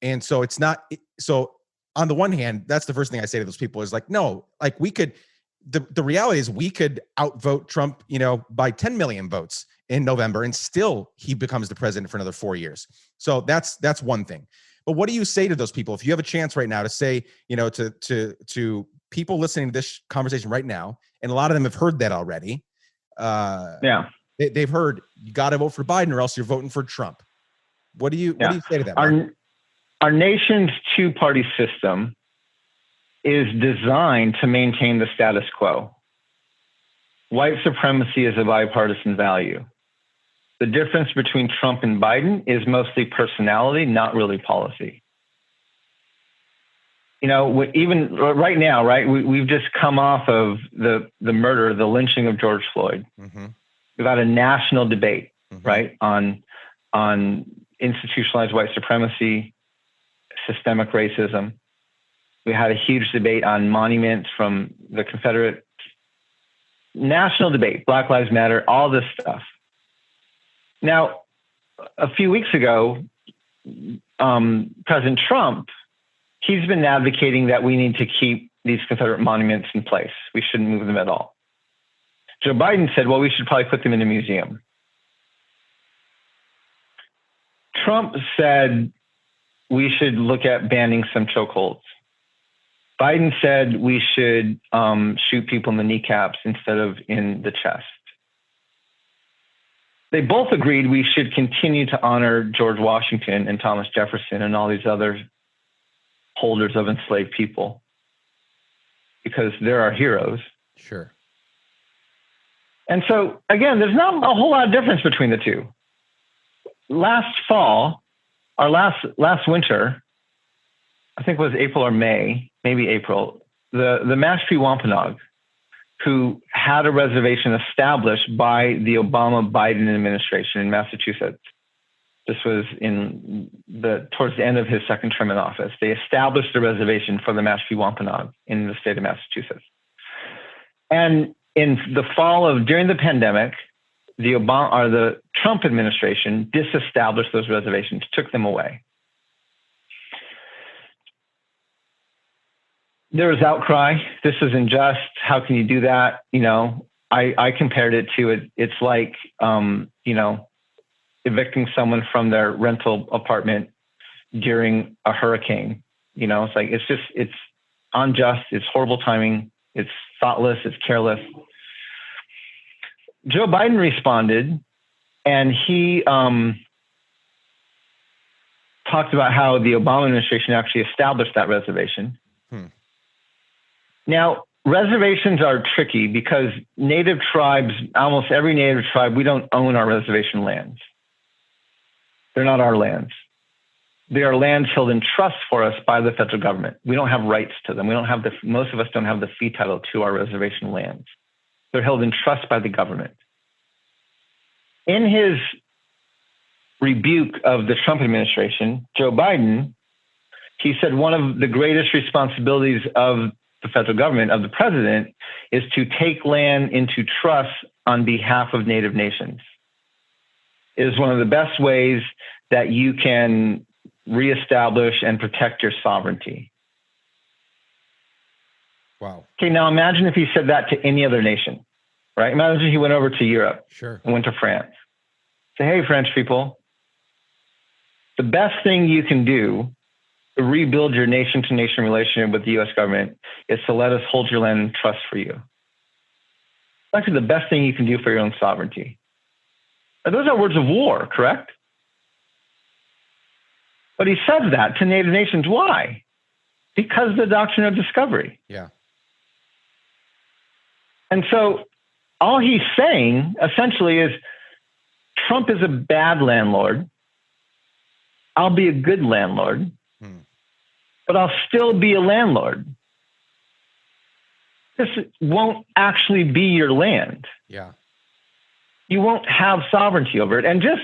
And so it's not, so on the one hand, that's the first thing I say to those people is like, no, like the reality is we could outvote Trump, by 10 million votes in November, and still he becomes the president for another 4 years. So that's one thing. But what do you say to those people if you have a chance right now to say, to people listening to this conversation right now, and a lot of them have heard that already. They've heard you got to vote for Biden or else you're voting for Trump. What do you say to that? Our nation's two-party system is designed to maintain the status quo. White supremacy is a bipartisan value. The difference between Trump and Biden is mostly personality, not really policy. Even right now, right? We've just come off of the murder, the lynching of George Floyd. Mm-hmm. We've had a national debate, mm-hmm. right, on institutionalized white supremacy, systemic racism. We had a huge debate on monuments from the Confederate. National debate, Black Lives Matter, all this stuff. Now, a few weeks ago, President Trump, he's been advocating that we need to keep these Confederate monuments in place. We shouldn't move them at all. Joe Biden said, well, we should probably put them in a museum. Trump said we should look at banning some chokeholds. Biden said we should shoot people in the kneecaps instead of in the chest. They both agreed we should continue to honor George Washington and Thomas Jefferson and all these other holders of enslaved people because they're our heroes. Sure. And so, again, there's not a whole lot of difference between the two. Last fall, or last winter, I think it was April or May, maybe April, the Mashpee Wampanoag, who had a reservation established by the Obama-Biden administration in Massachusetts. This was towards the end of his second term in office. They established a reservation for the Mashpee Wampanoag in the state of Massachusetts. And in the fall during the pandemic, the Trump administration disestablished those reservations, took them away. There was outcry. This is unjust. How can you do that? I compared it to it's like, evicting someone from their rental apartment during a hurricane. It's unjust. It's horrible timing. It's thoughtless. It's careless. Joe Biden responded, and he talked about how the Obama administration actually established that reservation. Now, reservations are tricky because native tribes, almost every native tribe, we don't own our reservation lands. They're not our lands. They are lands held in trust for us by the federal government. We don't have rights to them. Most of us don't have the fee title to our reservation lands. They're held in trust by the government. In his rebuke of the Trump administration, Joe Biden, he said one of the greatest responsibilities of the federal government, of the president, is to take land into trust on behalf of Native nations. It is one of the best ways that you can reestablish and protect your sovereignty. Wow. Okay, now imagine if he said that to any other nation, right? Imagine he went over to Europe. Sure. And went to France. Say, hey, French people, the best thing you can do to rebuild your nation-to-nation relationship with the U.S. government is to let us hold your land in trust for you. It's actually the best thing you can do for your own sovereignty. Now, those are words of war, correct? But he says that to Native nations. Why? Because of the Doctrine of Discovery. Yeah. And so all he's saying essentially is Trump is a bad landlord. I'll be a good landlord, but I'll still be a landlord. This won't actually be your land. Yeah. You won't have sovereignty over it. And just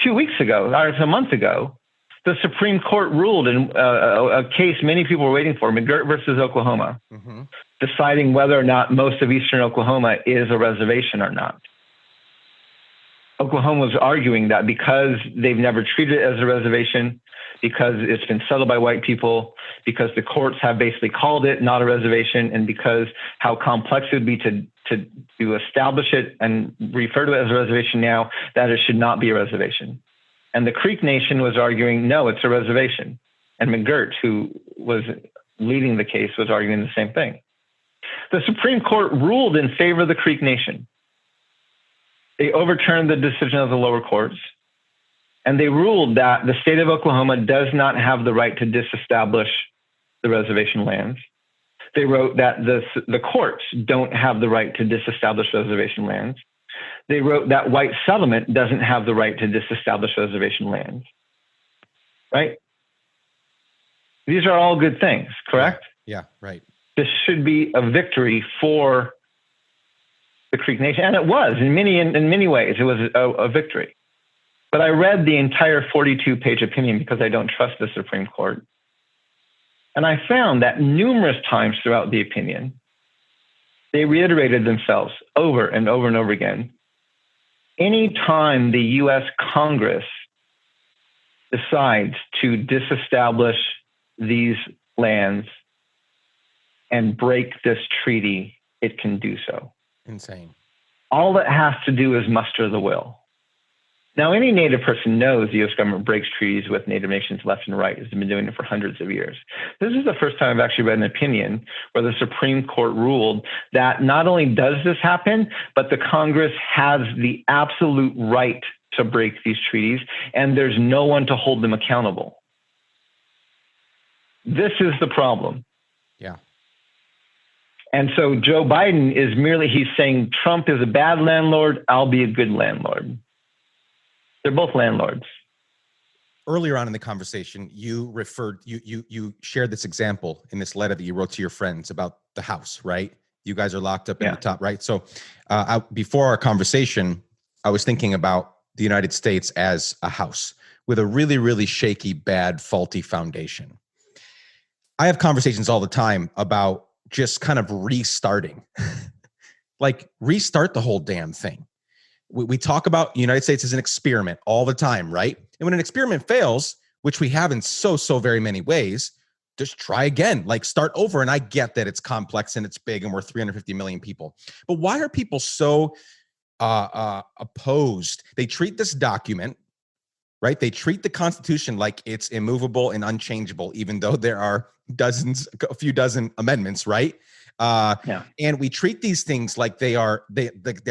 2 weeks ago, or a month ago, the Supreme Court ruled in a case many people were waiting for, McGirt versus Oklahoma, deciding whether or not most of eastern Oklahoma is a reservation or not. Oklahoma was arguing that because they've never treated it as a reservation, because it's been settled by white people, because the courts have basically called it not a reservation, and because how complex it would be to establish it and refer to it as a reservation now, that it should not be a reservation. And the Creek Nation was arguing, no, it's a reservation. And McGirt, who was leading the case, was arguing the same thing. The Supreme Court ruled in favor of the Creek Nation. They overturned the decision of the lower courts, and they ruled that the state of Oklahoma does not have the right to disestablish the reservation lands. They wrote that the courts don't have the right to disestablish reservation lands. They wrote that white settlement doesn't have the right to disestablish reservation lands, right? These are all good things, correct? Yeah, right. This should be a victory for the Creek Nation. And it was, in many ways, it was a victory. But I read the entire 42-page opinion because I don't trust the Supreme Court. And I found that numerous times throughout the opinion, they reiterated themselves over and over and over again. Anytime the U.S. Congress decides to disestablish these lands and break this treaty, it can do so. Insane. All it has to do is muster the will. Now, any Native person knows the U.S. government breaks treaties with Native nations left and right. It's been doing it for hundreds of years. This is the first time I've actually read an opinion where the Supreme Court ruled that not only does this happen, but the Congress has the absolute right to break these treaties, and there's no one to hold them accountable. This is the problem. Yeah. And so Joe Biden is he's saying Trump is a bad landlord, I'll be a good landlord. They're both landlords. Earlier on in the conversation, you shared this example in this letter that you wrote to your friends about the house, right? You guys are locked up in the top, right? So before our conversation, I was thinking about the United States as a house with a really, really shaky, bad, faulty foundation. I have conversations all the time about just kind of restarting, like restart the whole damn thing. We talk about the United States as an experiment all the time, right? And when an experiment fails, which we have in so very many ways, just try again, like start over. And I get that it's complex and it's big and we're 350 million people. But why are people so opposed? They treat this document, right? They treat the Constitution like it's immovable and unchangeable, even though there are a few dozen amendments, right? And we treat these things like they're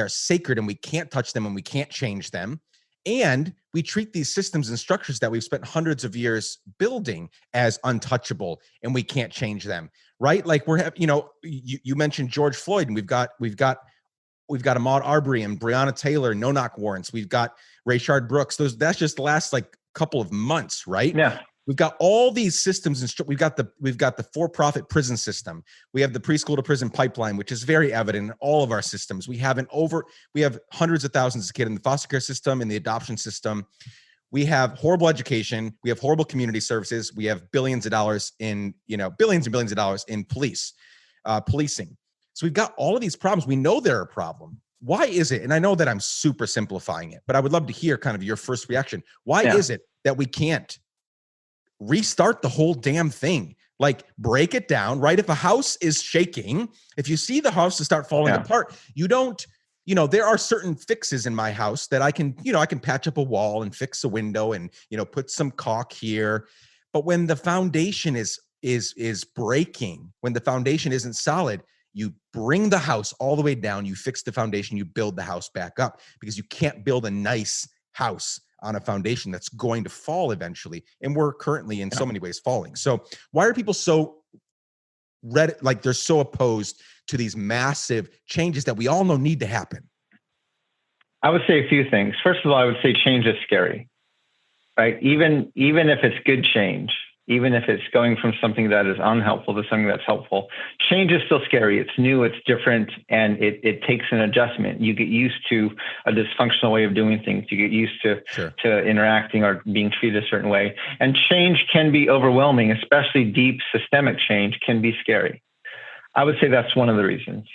sacred and we can't touch them and we can't change them. And we treat these systems and structures that we've spent hundreds of years building as untouchable and we can't change them, right? Like you mentioned George Floyd, and we've got Ahmaud Arbery and Breonna Taylor, no-knock warrants. We've got Rayshard Brooks. That's just the last couple of months, right? Yeah. We've got all these systems and we've got the for-profit prison system. We have the preschool to prison pipeline, which is very evident in all of our systems. We have hundreds of thousands of kids in the foster care system, in the adoption system. We have horrible education. We have horrible community services. We have billions and billions of dollars in policing. So we've got all of these problems. We know they're a problem. Why is it? And I know that I'm super simplifying it, but I would love to hear kind of your first reaction. Why is it that we can't restart the whole damn thing? Like break it down, right? If a house is shaking, if you see the house to start falling apart, there are certain fixes in my house that I can patch up a wall and fix a window and, put some caulk here. But when the foundation is breaking, when the foundation isn't solid, you bring the house all the way down, you fix the foundation, you build the house back up, because you can't build a nice house on a foundation that's going to fall eventually. And we're currently in so many ways falling. So why are people so they're so opposed to these massive changes that we all know need to happen? I would say a few things. First of all, I would say change is scary, right? Even if it's good change, even if it's going from something that is unhelpful to something that's helpful, change is still scary. It's new, it's different, and it takes an adjustment. You get used to a dysfunctional way of doing things. You get used to interacting or being treated a certain way. And change can be overwhelming, especially deep systemic change can be scary. I would say that's one of the reasons.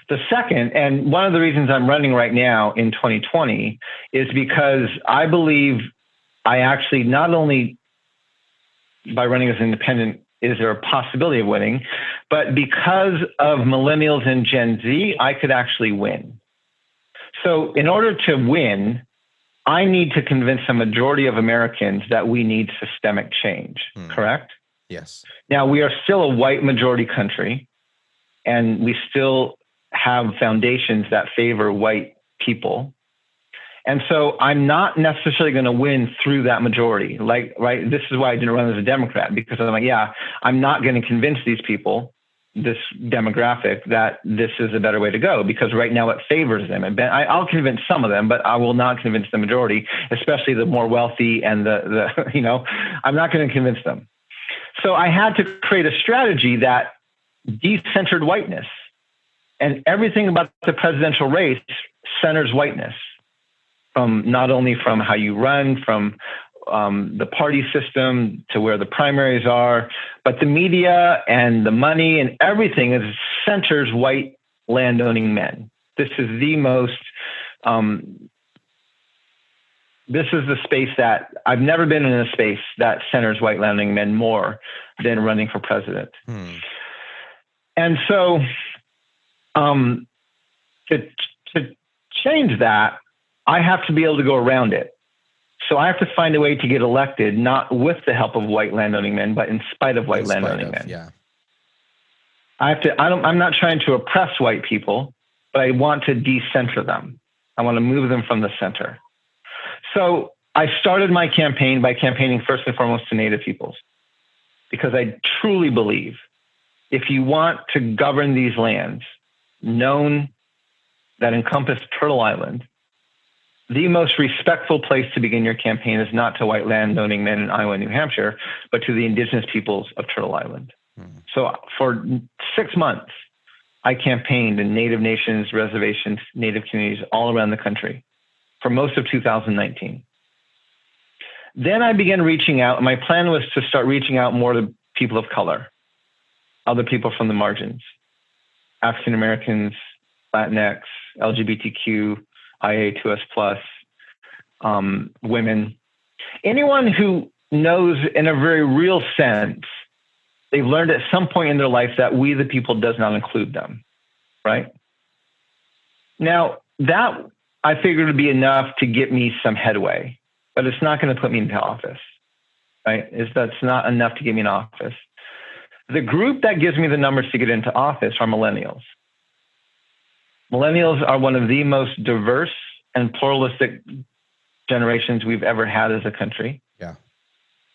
The second, and one of the reasons I'm running right now in 2020, is because I believe I actually, not only by running as an independent is there a possibility of winning, but because of millennials and Gen Z, I could actually win. So in order to win, I need to convince a majority of Americans that we need systemic change, correct? Yes. Now, we are still a white majority country, and we still have foundations that favor white people. And so I'm not necessarily going to win through that majority. Like, right, this is why I didn't run as a Democrat, because I'm like, yeah, I'm not going to convince these people, this demographic, that this is a better way to go, because right now it favors them. And I'll convince some of them, but I will not convince the majority, especially the more wealthy and the I'm not going to convince them. So I had to create a strategy that decentered whiteness, and everything about the presidential race centers whiteness. Not only from how you run, from the party system to where the primaries are, but the media and the money and everything centers white landowning men. This is the most, this is the space that I've never been in a space that centers white landowning men more than running for president. And so to change that, I have to be able to go around it. So I have to find a way to get elected, not with the help of white landowning men, but in spite of white landowning men. Yeah. I'm not trying to oppress white people, but I want to decenter them. I want to move them from the center. So I started my campaign by campaigning first and foremost to Native peoples, because I truly believe if you want to govern these lands known that encompass Turtle Island, the most respectful place to begin your campaign is not to white landowning men in Iowa and New Hampshire, but to the indigenous peoples of Turtle Island. So for 6 months, I campaigned in Native nations, reservations, Native communities all around the country for most of 2019. Then I began reaching out. My plan was to start reaching out more to people of color, other people from the margins, African Americans, Latinx, LGBTQ, IA2S+, women, anyone who knows in a very real sense, they've learned at some point in their life that we the people does not include them, right? Now, that I figured would be enough to get me some headway, but it's not going to put me into office, right? That's not enough to get me in office. The group that gives me the numbers to get into office are millennials. Millennials are one of the most diverse and pluralistic generations we've ever had as a country. Yeah.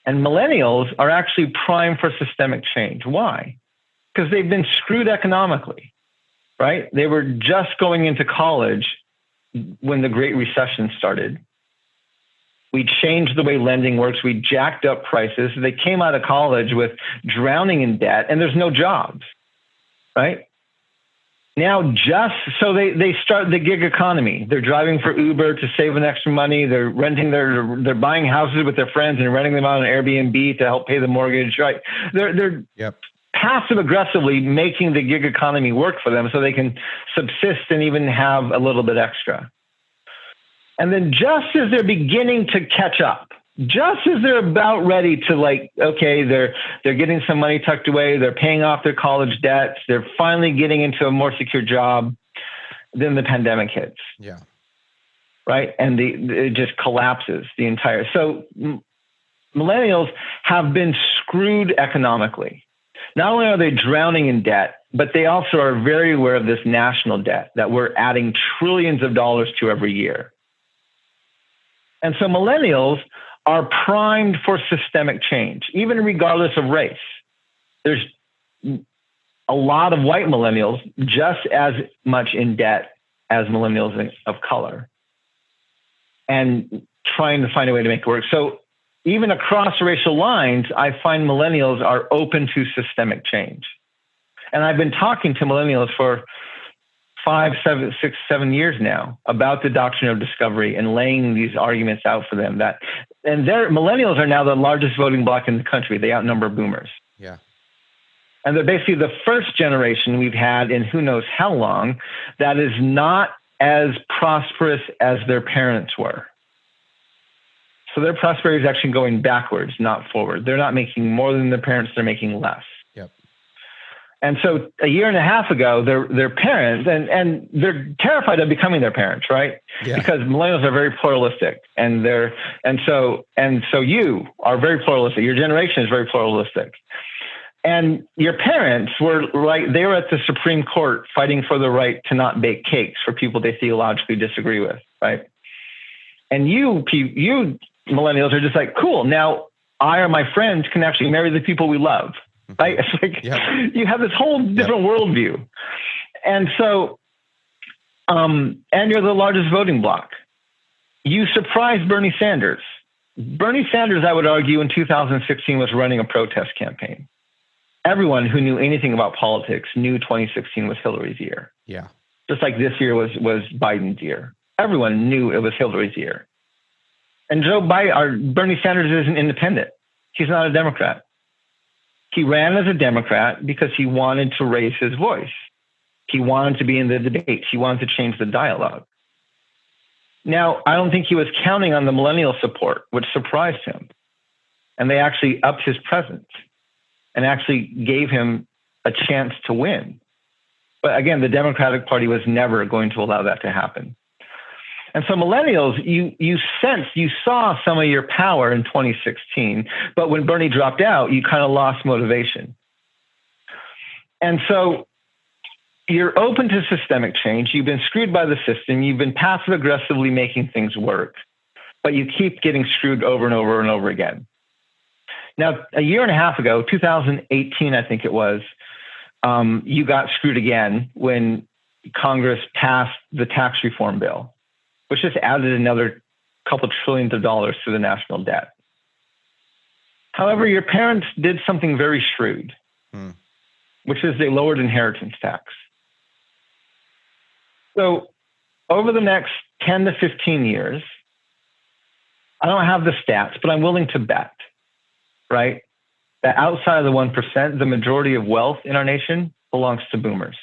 And millennials are actually primed for systemic change. Why? Because they've been screwed economically, right? They were just going into college when the Great Recession started. We changed the way lending works. We jacked up prices. They came out of college with drowning in debt, and there's no jobs, right? Now, just so they start the gig economy. They're driving for Uber to save an extra money. They're renting they're buying houses with their friends and renting them out on Airbnb to help pay the mortgage, right? They're passive aggressively making the gig economy work for them so they can subsist and even have a little bit extra. And then just as they're beginning to catch up, just as they're about ready to they're getting some money tucked away, they're paying off their college debts, they're finally getting into a more secure job, then the pandemic hits. Yeah. Right. And it just collapses the entire. So millennials have been screwed economically. Not only are they drowning in debt, but they also are very aware of this national debt that we're adding trillions of dollars to every year. And so millennials are primed for systemic change, even regardless of race. There's a lot of white millennials just as much in debt as millennials of color, and trying to find a way to make it work. So even across racial lines, I find millennials are open to systemic change. And I've been talking to millennials for 5, 7, 6, 7 years now about the Doctrine of Discovery and laying these arguments out for them. Millennials are now the largest voting bloc in the country. They outnumber boomers. Yeah. And they're basically the first generation we've had in who knows how long that is not as prosperous as their parents were. So their prosperity is actually going backwards, not forward. They're not making more than their parents, they're making less. Yep. And so a year and a half ago, their parents, and they're terrified of becoming their parents, right? Yeah. Because millennials are very pluralistic, and so you are very pluralistic. Your generation is very pluralistic. And your parents were like, they were at the Supreme Court fighting for the right to not bake cakes for people they theologically disagree with, right? And you millennials are just like, cool, now I or my friends can actually marry the people we love, right? It's like, you have this whole different worldview. And so, and you're the largest voting bloc. You surprised Bernie Sanders. Bernie Sanders, I would argue, in 2016 was running a protest campaign. Everyone who knew anything about politics knew 2016 was Hillary's year. Yeah. Just like this year was Biden's year. Everyone knew it was Hillary's year. And Bernie Sanders is an independent. He's not a Democrat. He ran as a Democrat because he wanted to raise his voice. He wanted to be in the debates. He wanted to change the dialogue. Now, I don't think he was counting on the millennial support, which surprised him. And they actually upped his presence and actually gave him a chance to win. But again, the Democratic Party was never going to allow that to happen. And so millennials, you saw some of your power in 2016, but when Bernie dropped out, you kind of lost motivation. And so you're open to systemic change. You've been screwed by the system. You've been passive aggressively making things work, but you keep getting screwed over and over and over again. Now, a year and a half ago, 2018, I think it was, you got screwed again when Congress passed the tax reform bill, which just added another couple trillions of dollars to the national debt. However, your parents did something very shrewd, which is they lowered inheritance tax. So over the next 10 to 15 years, I don't have the stats, but I'm willing to bet, right, that outside of the 1%, the majority of wealth in our nation belongs to boomers.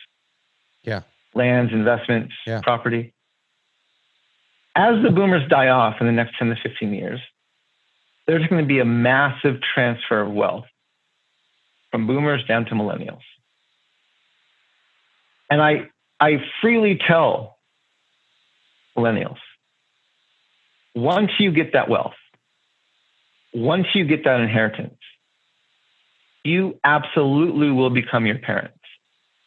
Yeah. Lands, investments, property. As the boomers die off in the next 10 to 15 years, there's going to be a massive transfer of wealth from boomers down to millennials. And I freely tell millennials, once you get that wealth, once you get that inheritance, you absolutely will become your parents.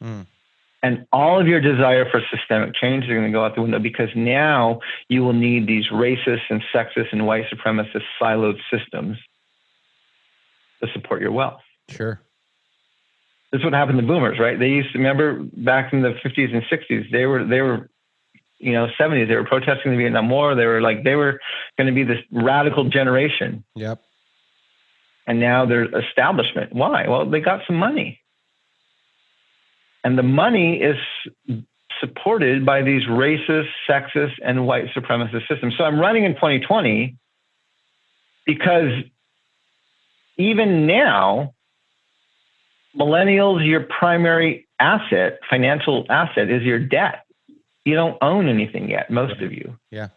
And all of your desire for systemic change are going to go out the window, because now you will need these racist and sexist and white supremacist siloed systems to support your wealth. Sure. This is what happened to boomers, right? They used to, remember back in the 50s and 60s, they were, 70s, they were protesting the Vietnam War. They were going to be this radical generation. Yep. And now they're establishment. Why? Well, they got some money. And the money is supported by these racist, sexist, and white supremacist systems. So I'm running in 2020 because even now, millennials, your primary asset, financial asset, is your debt. You don't own anything yet, most of you. Yeah.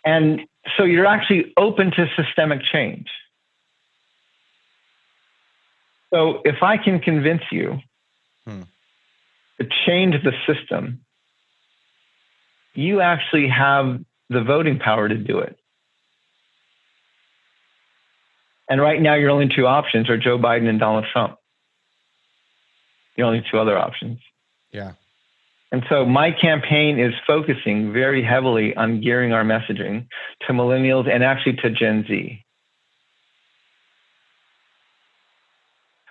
And so you're actually open to systemic change. So if I can convince you to change the system, you actually have the voting power to do it. And right now, your only two options are Joe Biden and Donald Trump. The only two other options. Yeah. And so my campaign is focusing very heavily on gearing our messaging to millennials and actually to Gen Z.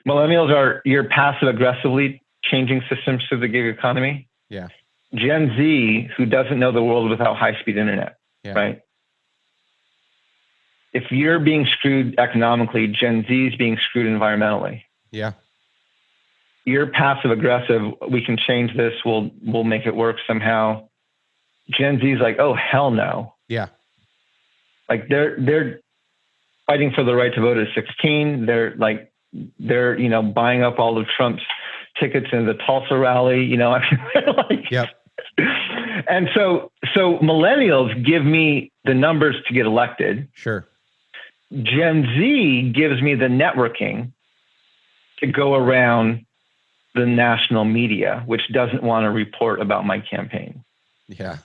Millennials are your passive aggressively changing systems to the gig economy. Yeah. Gen Z, who doesn't know the world without high-speed internet, right? If you're being screwed economically, Gen Z is being screwed environmentally. Yeah. You're passive aggressive. We can change this. We'll make it work somehow. Gen Z is like, oh, hell no. Yeah. Like they're fighting for the right to vote at 16. They're like they're, buying up all of Trump's tickets in the Tulsa rally, like, Yep. And so millennials give me the numbers to get elected. Sure. Gen Z gives me the networking to go around the national media, which doesn't want to report about my campaign. Yeah.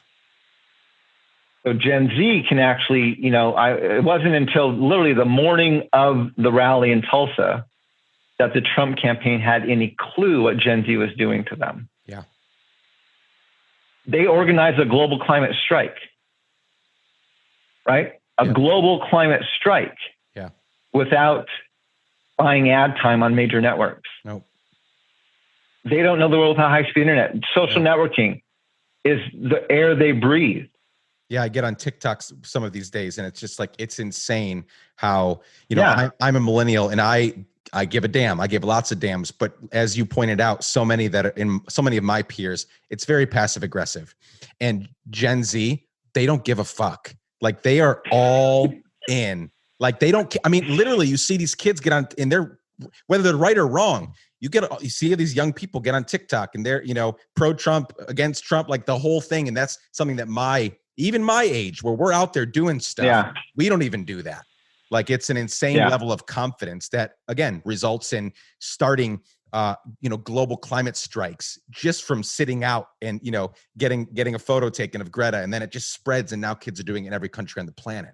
So Gen Z can actually, it wasn't until literally the morning of the rally in Tulsa that the Trump campaign had any clue what Gen Z was doing to them. Yeah. They organized a global climate strike, right? A global climate strike. Yeah. Without buying ad time on major networks. Nope. They don't know the world without high-speed internet. Social networking is the air they breathe. Yeah, I get on TikTok some of these days, and it's just like, it's insane how, I'm a millennial, and I give a damn. I give lots of damns. But as you pointed out, so many of my peers, it's very passive aggressive. And Gen Z, they don't give a fuck. Like, they are all in. Like, they don't, I mean, literally, you see these kids get on, and they're, whether they're right or wrong, you see these young people get on TikTok, and they're, pro-Trump, against Trump, like the whole thing. And that's something that even my age, where we're out there doing stuff, we don't even do that. Like, it's an insane level of confidence that, again, results in starting, global climate strikes just from sitting out and, getting a photo taken of Greta, and then it just spreads, and now kids are doing it in every country on the planet.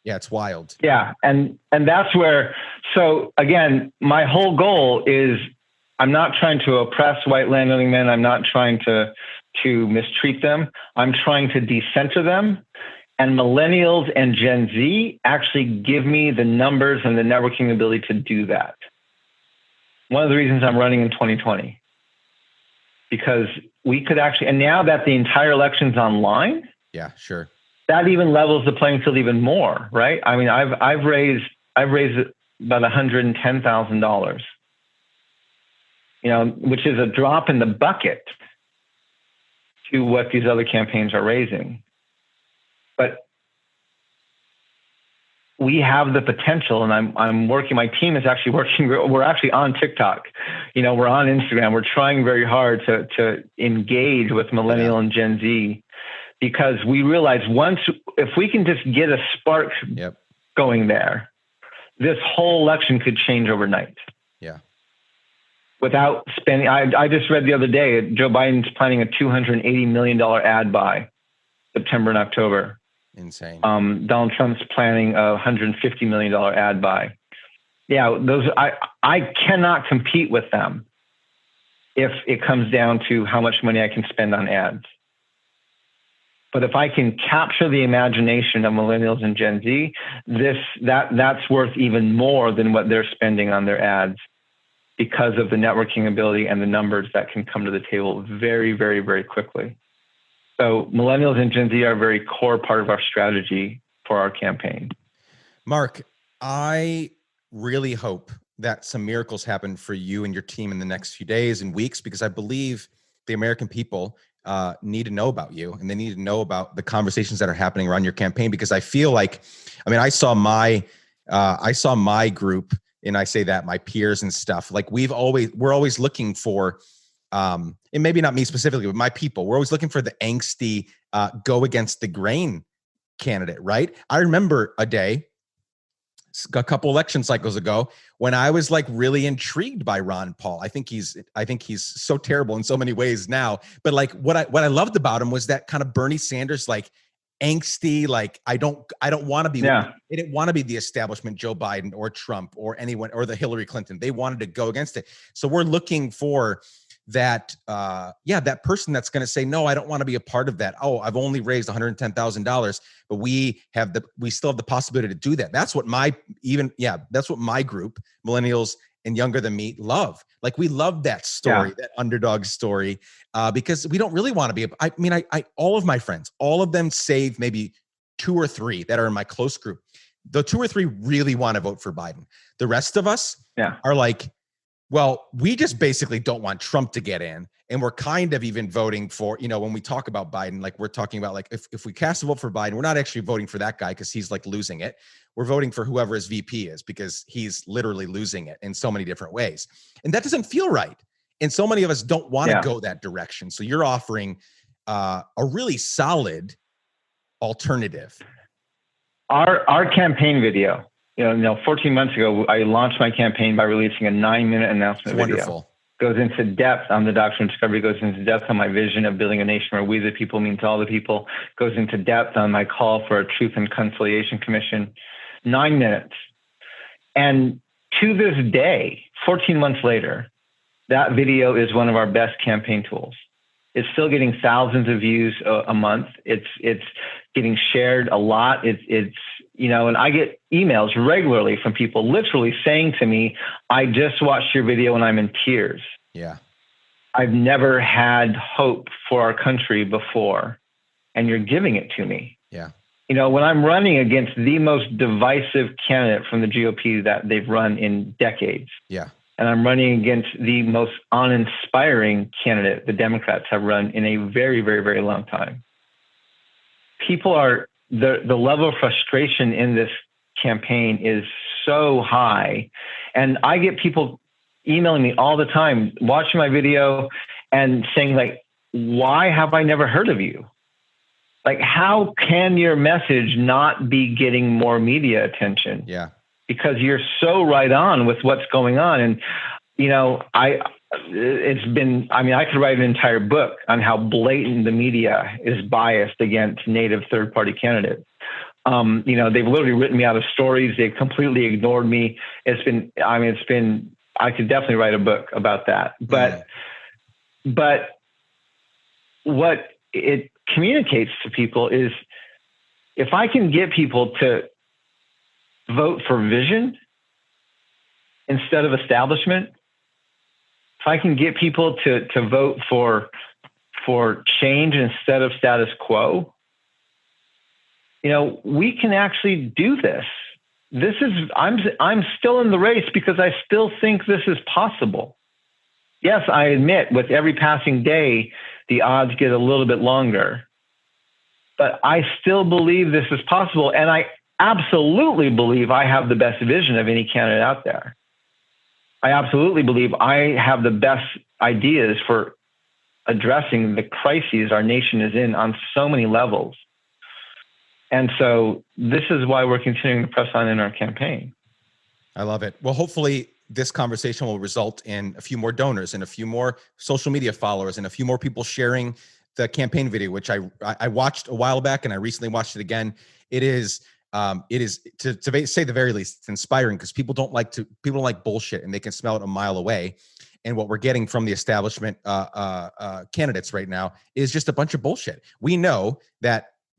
Yeah, it's wild. Yeah. And that's where, so again, my whole goal is, I'm not trying to oppress white landowning men. I'm not trying to mistreat them. I'm trying to decenter them. And millennials and Gen Z actually give me the numbers and the networking ability to do that. One of the reasons I'm running in 2020, because we could actually, and now that the entire election's online. Yeah, sure. That even levels the playing field even more, right? I mean, I've raised about $110,000, which is a drop in the bucket to what these other campaigns are raising. But we have the potential, and I'm working. My team is actually working. We're actually on TikTok, we're on Instagram. We're trying very hard to engage with millennial and Gen Z. Because we realize if we can just get a spark going there, this whole election could change overnight. Yeah. Without spending, I just read the other day, Joe Biden's planning a $280 million ad buy September and October. Insane. Donald Trump's planning a $150 million ad buy. Yeah, those I cannot compete with them if it comes down to how much money I can spend on ads. But if I can capture the imagination of millennials and Gen Z, that's worth even more than what they're spending on their ads, because of the networking ability and the numbers that can come to the table very, very, very quickly. So millennials and Gen Z are a very core part of our strategy for our campaign. Mark, I really hope that some miracles happen for you and your team in the next few days and weeks, because I believe the American people need to know about you, and they need to know about the conversations that are happening around your campaign. Because I feel like, I saw my group, and I say that my peers and stuff, like we're always looking for, and maybe not me specifically, but my people, we're always looking for the angsty, go against the grain candidate, right? I remember a couple election cycles ago when I was like really intrigued by Ron Paul. I think he's so terrible in so many ways now, but like what I loved about him was that kind of Bernie Sanders, like angsty, like I don't want to be, they didn't want to be the establishment, Joe Biden or Trump or anyone or the Hillary Clinton. They wanted to go against it. So we're looking for that, that person that's going to say, no, I don't want to be a part of that. Oh, I've only raised $110,000, but we still have the possibility to do that. That's what my group, millennials and younger than me, love. Like we love that story, that underdog story, because we don't really want to be, all of my friends, all of them save maybe 2 or 3 that are in my close group. The 2 or 3 really want to vote for Biden. The rest of us are like, Well, we just basically don't want Trump to get in. And we're kind of even voting for, when we talk about Biden, like we're talking about like if we cast a vote for Biden, we're not actually voting for that guy because he's like losing it. We're voting for whoever his VP is because he's literally losing it in so many different ways. And that doesn't feel right. And so many of us don't want to go that direction. So you're offering a really solid alternative. Our campaign video, 14 months ago, I launched my campaign by releasing a 9-minute announcement video. Wonderful. Goes into depth on the Doctrine of Discovery, goes into depth on my vision of building a nation where we the people means all the people, goes into depth on my call for a Truth and Conciliation Commission. 9 minutes. And to this day, 14 months later, that video is one of our best campaign tools. It's still getting thousands of views a month. It's getting shared a lot. And I get emails regularly from people literally saying to me, I just watched your video and I'm in tears. Yeah. I've never had hope for our country before, and you're giving it to me. Yeah. When I'm running against the most divisive candidate from the GOP that they've run in decades. Yeah. And I'm running against the most uninspiring candidate the Democrats have run in a very, very, very long time. People are, the level of frustration in this campaign is so high. And I get people emailing me all the time, watching my video and saying like, why have I never heard of you? Like, how can your message not be getting more media attention? Yeah. Because you're so right on with what's going on. And, I could write an entire book on how blatant the media is biased against native third-party candidates. They've literally written me out of stories. They've completely ignored me. I could definitely write a book about that. But what it communicates to people is if I can get people to vote for vision instead of establishment, if I can get people to vote for change instead of status quo, we can actually do this. I'm still in the race because I still think this is possible. Yes, I admit with every passing day, the odds get a little bit longer, but I still believe this is possible. And I absolutely believe I have the best vision of any candidate out there. I absolutely believe I have the best ideas for addressing the crises our nation is in on so many levels. And so this is why we're continuing to press on in our campaign. I love it. Well, hopefully this conversation will result in a few more donors and a few more social media followers and a few more people sharing the campaign video, which I watched a while back and I recently watched it again. It is to say the very least, it's inspiring because people don't like bullshit and they can smell it a mile away. And what we're getting from the establishment candidates right now is just a bunch of bullshit. We know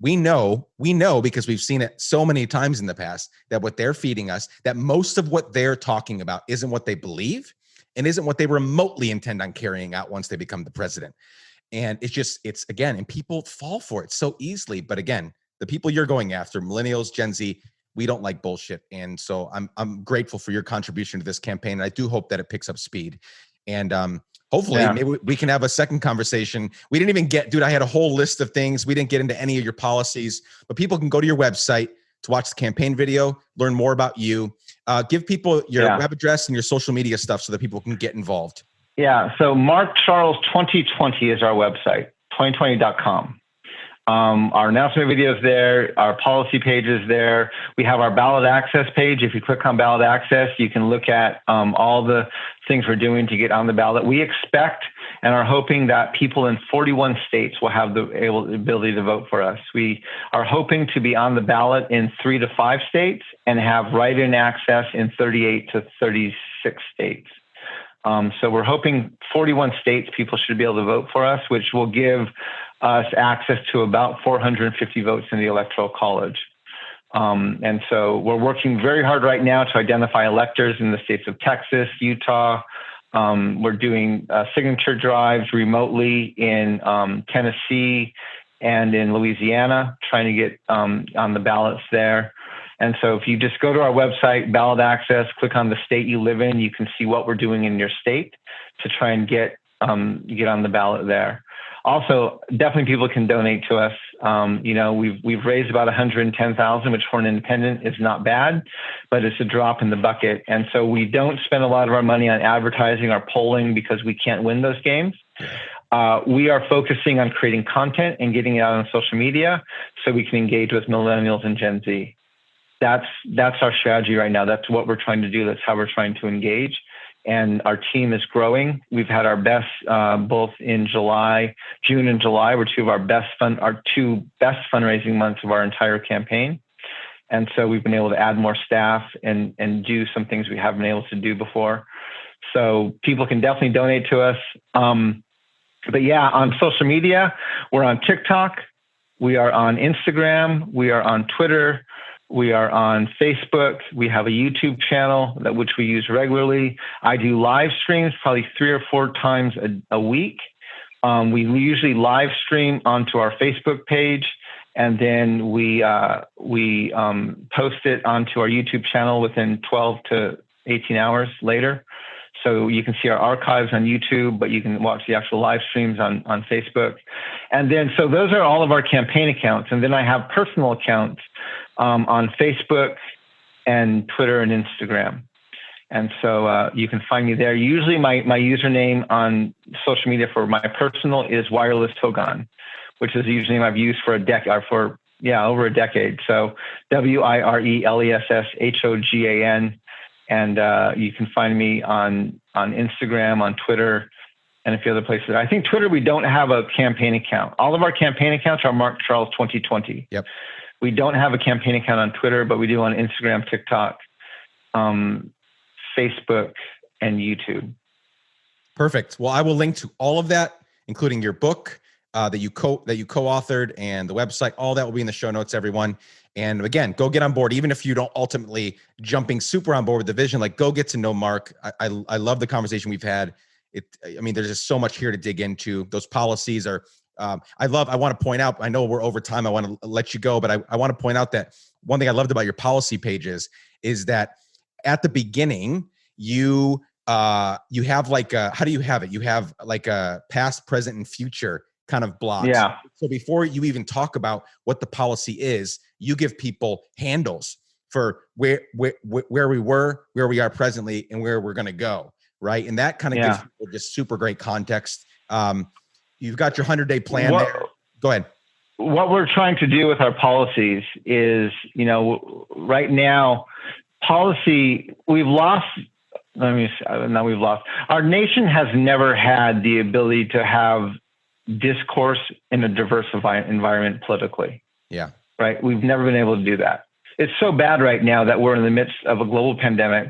because we've seen it so many times in the past that what they're feeding us, that most of what they're talking about isn't what they believe and isn't what they remotely intend on carrying out once they become the president. And and people fall for it so easily. But again, the people you're going after, millennials, Gen Z, we don't like bullshit. And so I'm grateful for your contribution to this campaign. And I do hope that it picks up speed. And hopefully maybe we can have a second conversation. We didn't even get, dude, I had a whole list of things. We didn't get into any of your policies, but people can go to your website to watch the campaign video, learn more about you. Give people your web address and your social media stuff so that people can get involved. Yeah. So Mark Charles 2020 is our website, 2020.com. Our announcement video is there. Our policy page is there. We have our ballot access page. If you click on ballot access, you can look at all the things we're doing to get on the ballot. We expect and are hoping that people in 41 states will have the ability to vote for us. We are hoping to be on the ballot in 3 to 5 states and have write-in access in 38 to 36 states. So we're hoping 41 states people should be able to vote for us, which will give us access to about 450 votes in the Electoral College. And so we're working very hard right now to identify electors in the states of Texas, Utah. We're doing signature drives remotely in Tennessee and in Louisiana, trying to get on the ballots there. And so if you just go to our website, ballot access, click on the state you live in, you can see what we're doing in your state to try and get on the ballot there. Also, definitely people can donate to us. We've raised about $110,000, which for an independent is not bad, but it's a drop in the bucket. And so we don't spend a lot of our money on advertising or polling because we can't win those games. We are focusing on creating content and getting it out on social media so we can engage with millennials and Gen Z. That's our strategy right now. That's what we're trying to do. That's how we're trying to engage. And our team is growing. We've had our best, both in June and July were our two best fundraising months of our entire campaign. And so we've been able to add more staff and do some things we haven't been able to do before. So people can definitely donate to us. But yeah, on social media, we're on TikTok, we are on Instagram, we are on Twitter, we are on Facebook. We have a YouTube channel which we use regularly. I do live streams probably 3 or 4 times a week. We usually live stream onto our Facebook page, and then we post it onto our YouTube channel within 12 to 18 hours later. So you can see our archives on YouTube, but you can watch the actual live streams on Facebook. And then, so those are all of our campaign accounts. And then I have personal accounts on Facebook and Twitter and Instagram. And so you can find me there. Usually my username on social media for my personal is Wireless Hogan, which is the username I've used for over a decade. So WIRELESSHOGAN. And you can find me on Instagram, on Twitter, and a few other places. I think Twitter, we don't have a campaign account. All of our campaign accounts are Mark Charles 2020. Yep. We don't have a campaign account on Twitter, but we do on Instagram, TikTok, Facebook, and YouTube. Perfect. Well, I will link to all of that, including your book that you co-authored, and the website. All that will be in the show notes, everyone. And again, go get on board. Even if you don't ultimately jumping super on board with the vision, like, go get to know Mark. I love the conversation we've had. There's just so much here to dig into. Those policies are, I want to point out, I know we're over time. I want to let you go, but I want to point out that one thing I loved about your policy pages is that at the beginning, you have like how do you have it? You have like a past, present, and future kind of blocks. Yeah. So before you even talk about what the policy is, you give people handles for where we were, where we are presently, and where we're going to go. Right. And that kind of gives people just super great context. You've got your 100-day plan there. Go ahead. What we're trying to do with our policies is, right now, policy, our nation has never had the ability to have discourse in a diverse environment politically. Yeah. Right. We've never been able to do that. It's so bad right now that we're in the midst of a global pandemic,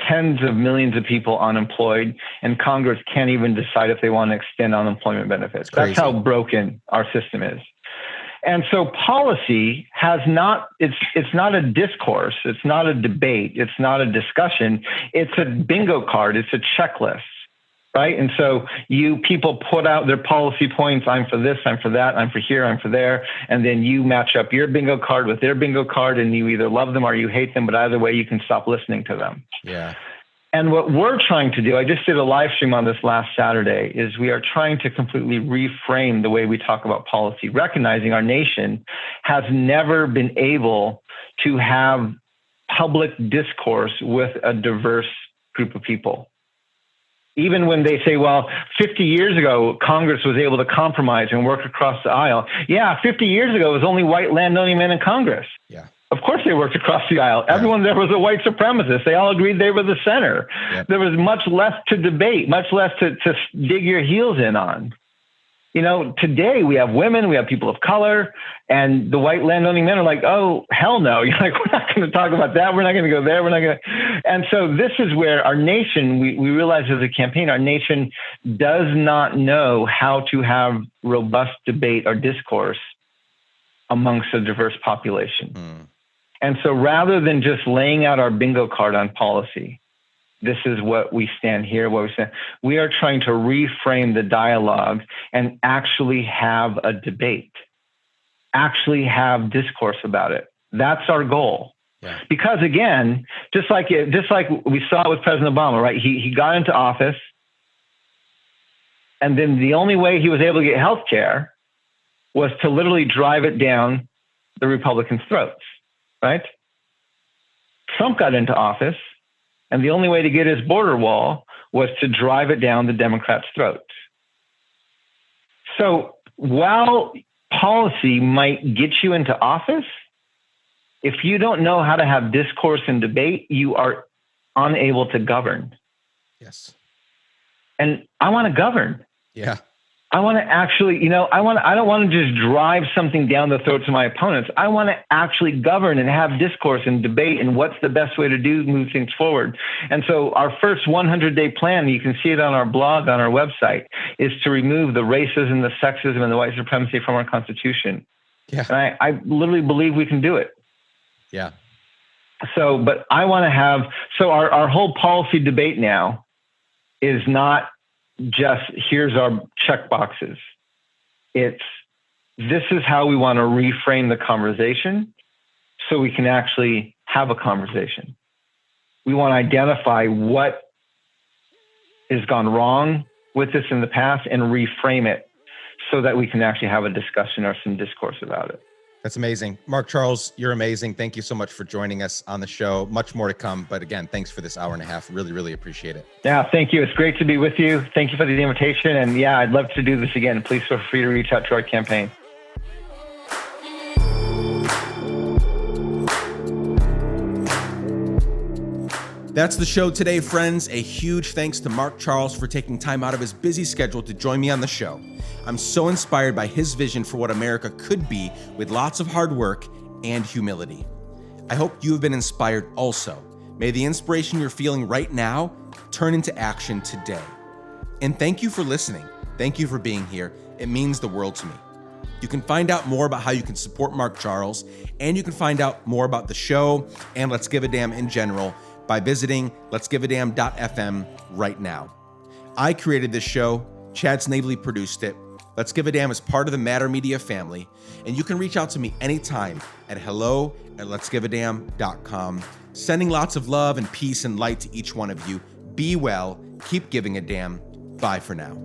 tens of millions of people unemployed, and Congress can't even decide if they want to extend unemployment benefits. That's how broken our system is. And so policy has not, it's not a discourse. It's not a debate. It's not a discussion. It's a bingo card. It's a checklist. Right. And so people put out their policy points. I'm for this, I'm for that, I'm for here, I'm for there. And then you match up your bingo card with their bingo card, and you either love them or you hate them, but either way you can stop listening to them. Yeah. And what we're trying to do, I just did a live stream on this last Saturday, is we are trying to completely reframe the way we talk about policy, recognizing our nation has never been able to have public discourse with a diverse group of people. Even when they say, well, 50 years ago, Congress was able to compromise and work across the aisle. Yeah, 50 years ago, it was only white landowning men in Congress. Yeah. Of course they worked across the aisle. Yeah. Everyone there was a white supremacist. They all agreed they were the center. Yep. There was much less to debate, much less to dig your heels in on. Today we have women, we have people of color, and the white landowning men are like, oh, hell no. You're like, we're not going to talk about that. We're not going to go there. We're not going to. And so this is where our nation, we realize as a campaign, our nation does not know how to have robust debate or discourse amongst a diverse population. And so rather than just laying out our bingo card on policy, this is what we stand here, we are trying to reframe the dialogue and actually have a debate, actually have discourse about it. That's our goal. Yeah. Because again, just like we saw with President Obama, right? He got into office, and then the only way he was able to get health care was to literally drive it down the Republicans' throats, right? Trump got into office, and the only way to get his border wall was to drive it down the Democrats' throats. So while policy might get you into office, if you don't know how to have discourse and debate, you are unable to govern. Yes. And I want to govern. Yeah. I want to actually, I don't want to just drive something down the throats of my opponents. I want to actually govern and have discourse and debate and what's the best way to move things forward. And so our first 100-day plan, you can see it on our blog, on our website, is to remove the racism, the sexism, and the white supremacy from our Constitution. Yeah. And I literally believe we can do it. Yeah. So, but I want to have, so our whole policy debate now is not just here's our check boxes. This is how we want to reframe the conversation so we can actually have a conversation. We want to identify what has gone wrong with this in the past and reframe it so that we can actually have a discussion or some discourse about it. That's amazing. Mark Charles, you're amazing. Thank you so much for joining us on the show. Much more to come. But again, thanks for this hour and a half. Really, really appreciate it. Yeah, thank you. It's great to be with you. Thank you for the invitation. And yeah, I'd love to do this again. Please feel free to reach out to our campaign. That's the show today, friends. A huge thanks to Mark Charles for taking time out of his busy schedule to join me on the show. I'm so inspired by his vision for what America could be with lots of hard work and humility. I hope you have been inspired also. May the inspiration you're feeling right now turn into action today. And thank you for listening. Thank you for being here. It means the world to me. You can find out more about how you can support Mark Charles, and you can find out more about the show and Let's Give a Damn in general by visiting letsgiveadamn.fm right now. I created this show. Chad Snavely produced it. Let's Give a Damn is part of the Matter Media family, and you can reach out to me anytime at hello@letsgiveadamn.com. Sending lots of love and peace and light to each one of you. Be well, keep giving a damn. Bye for now.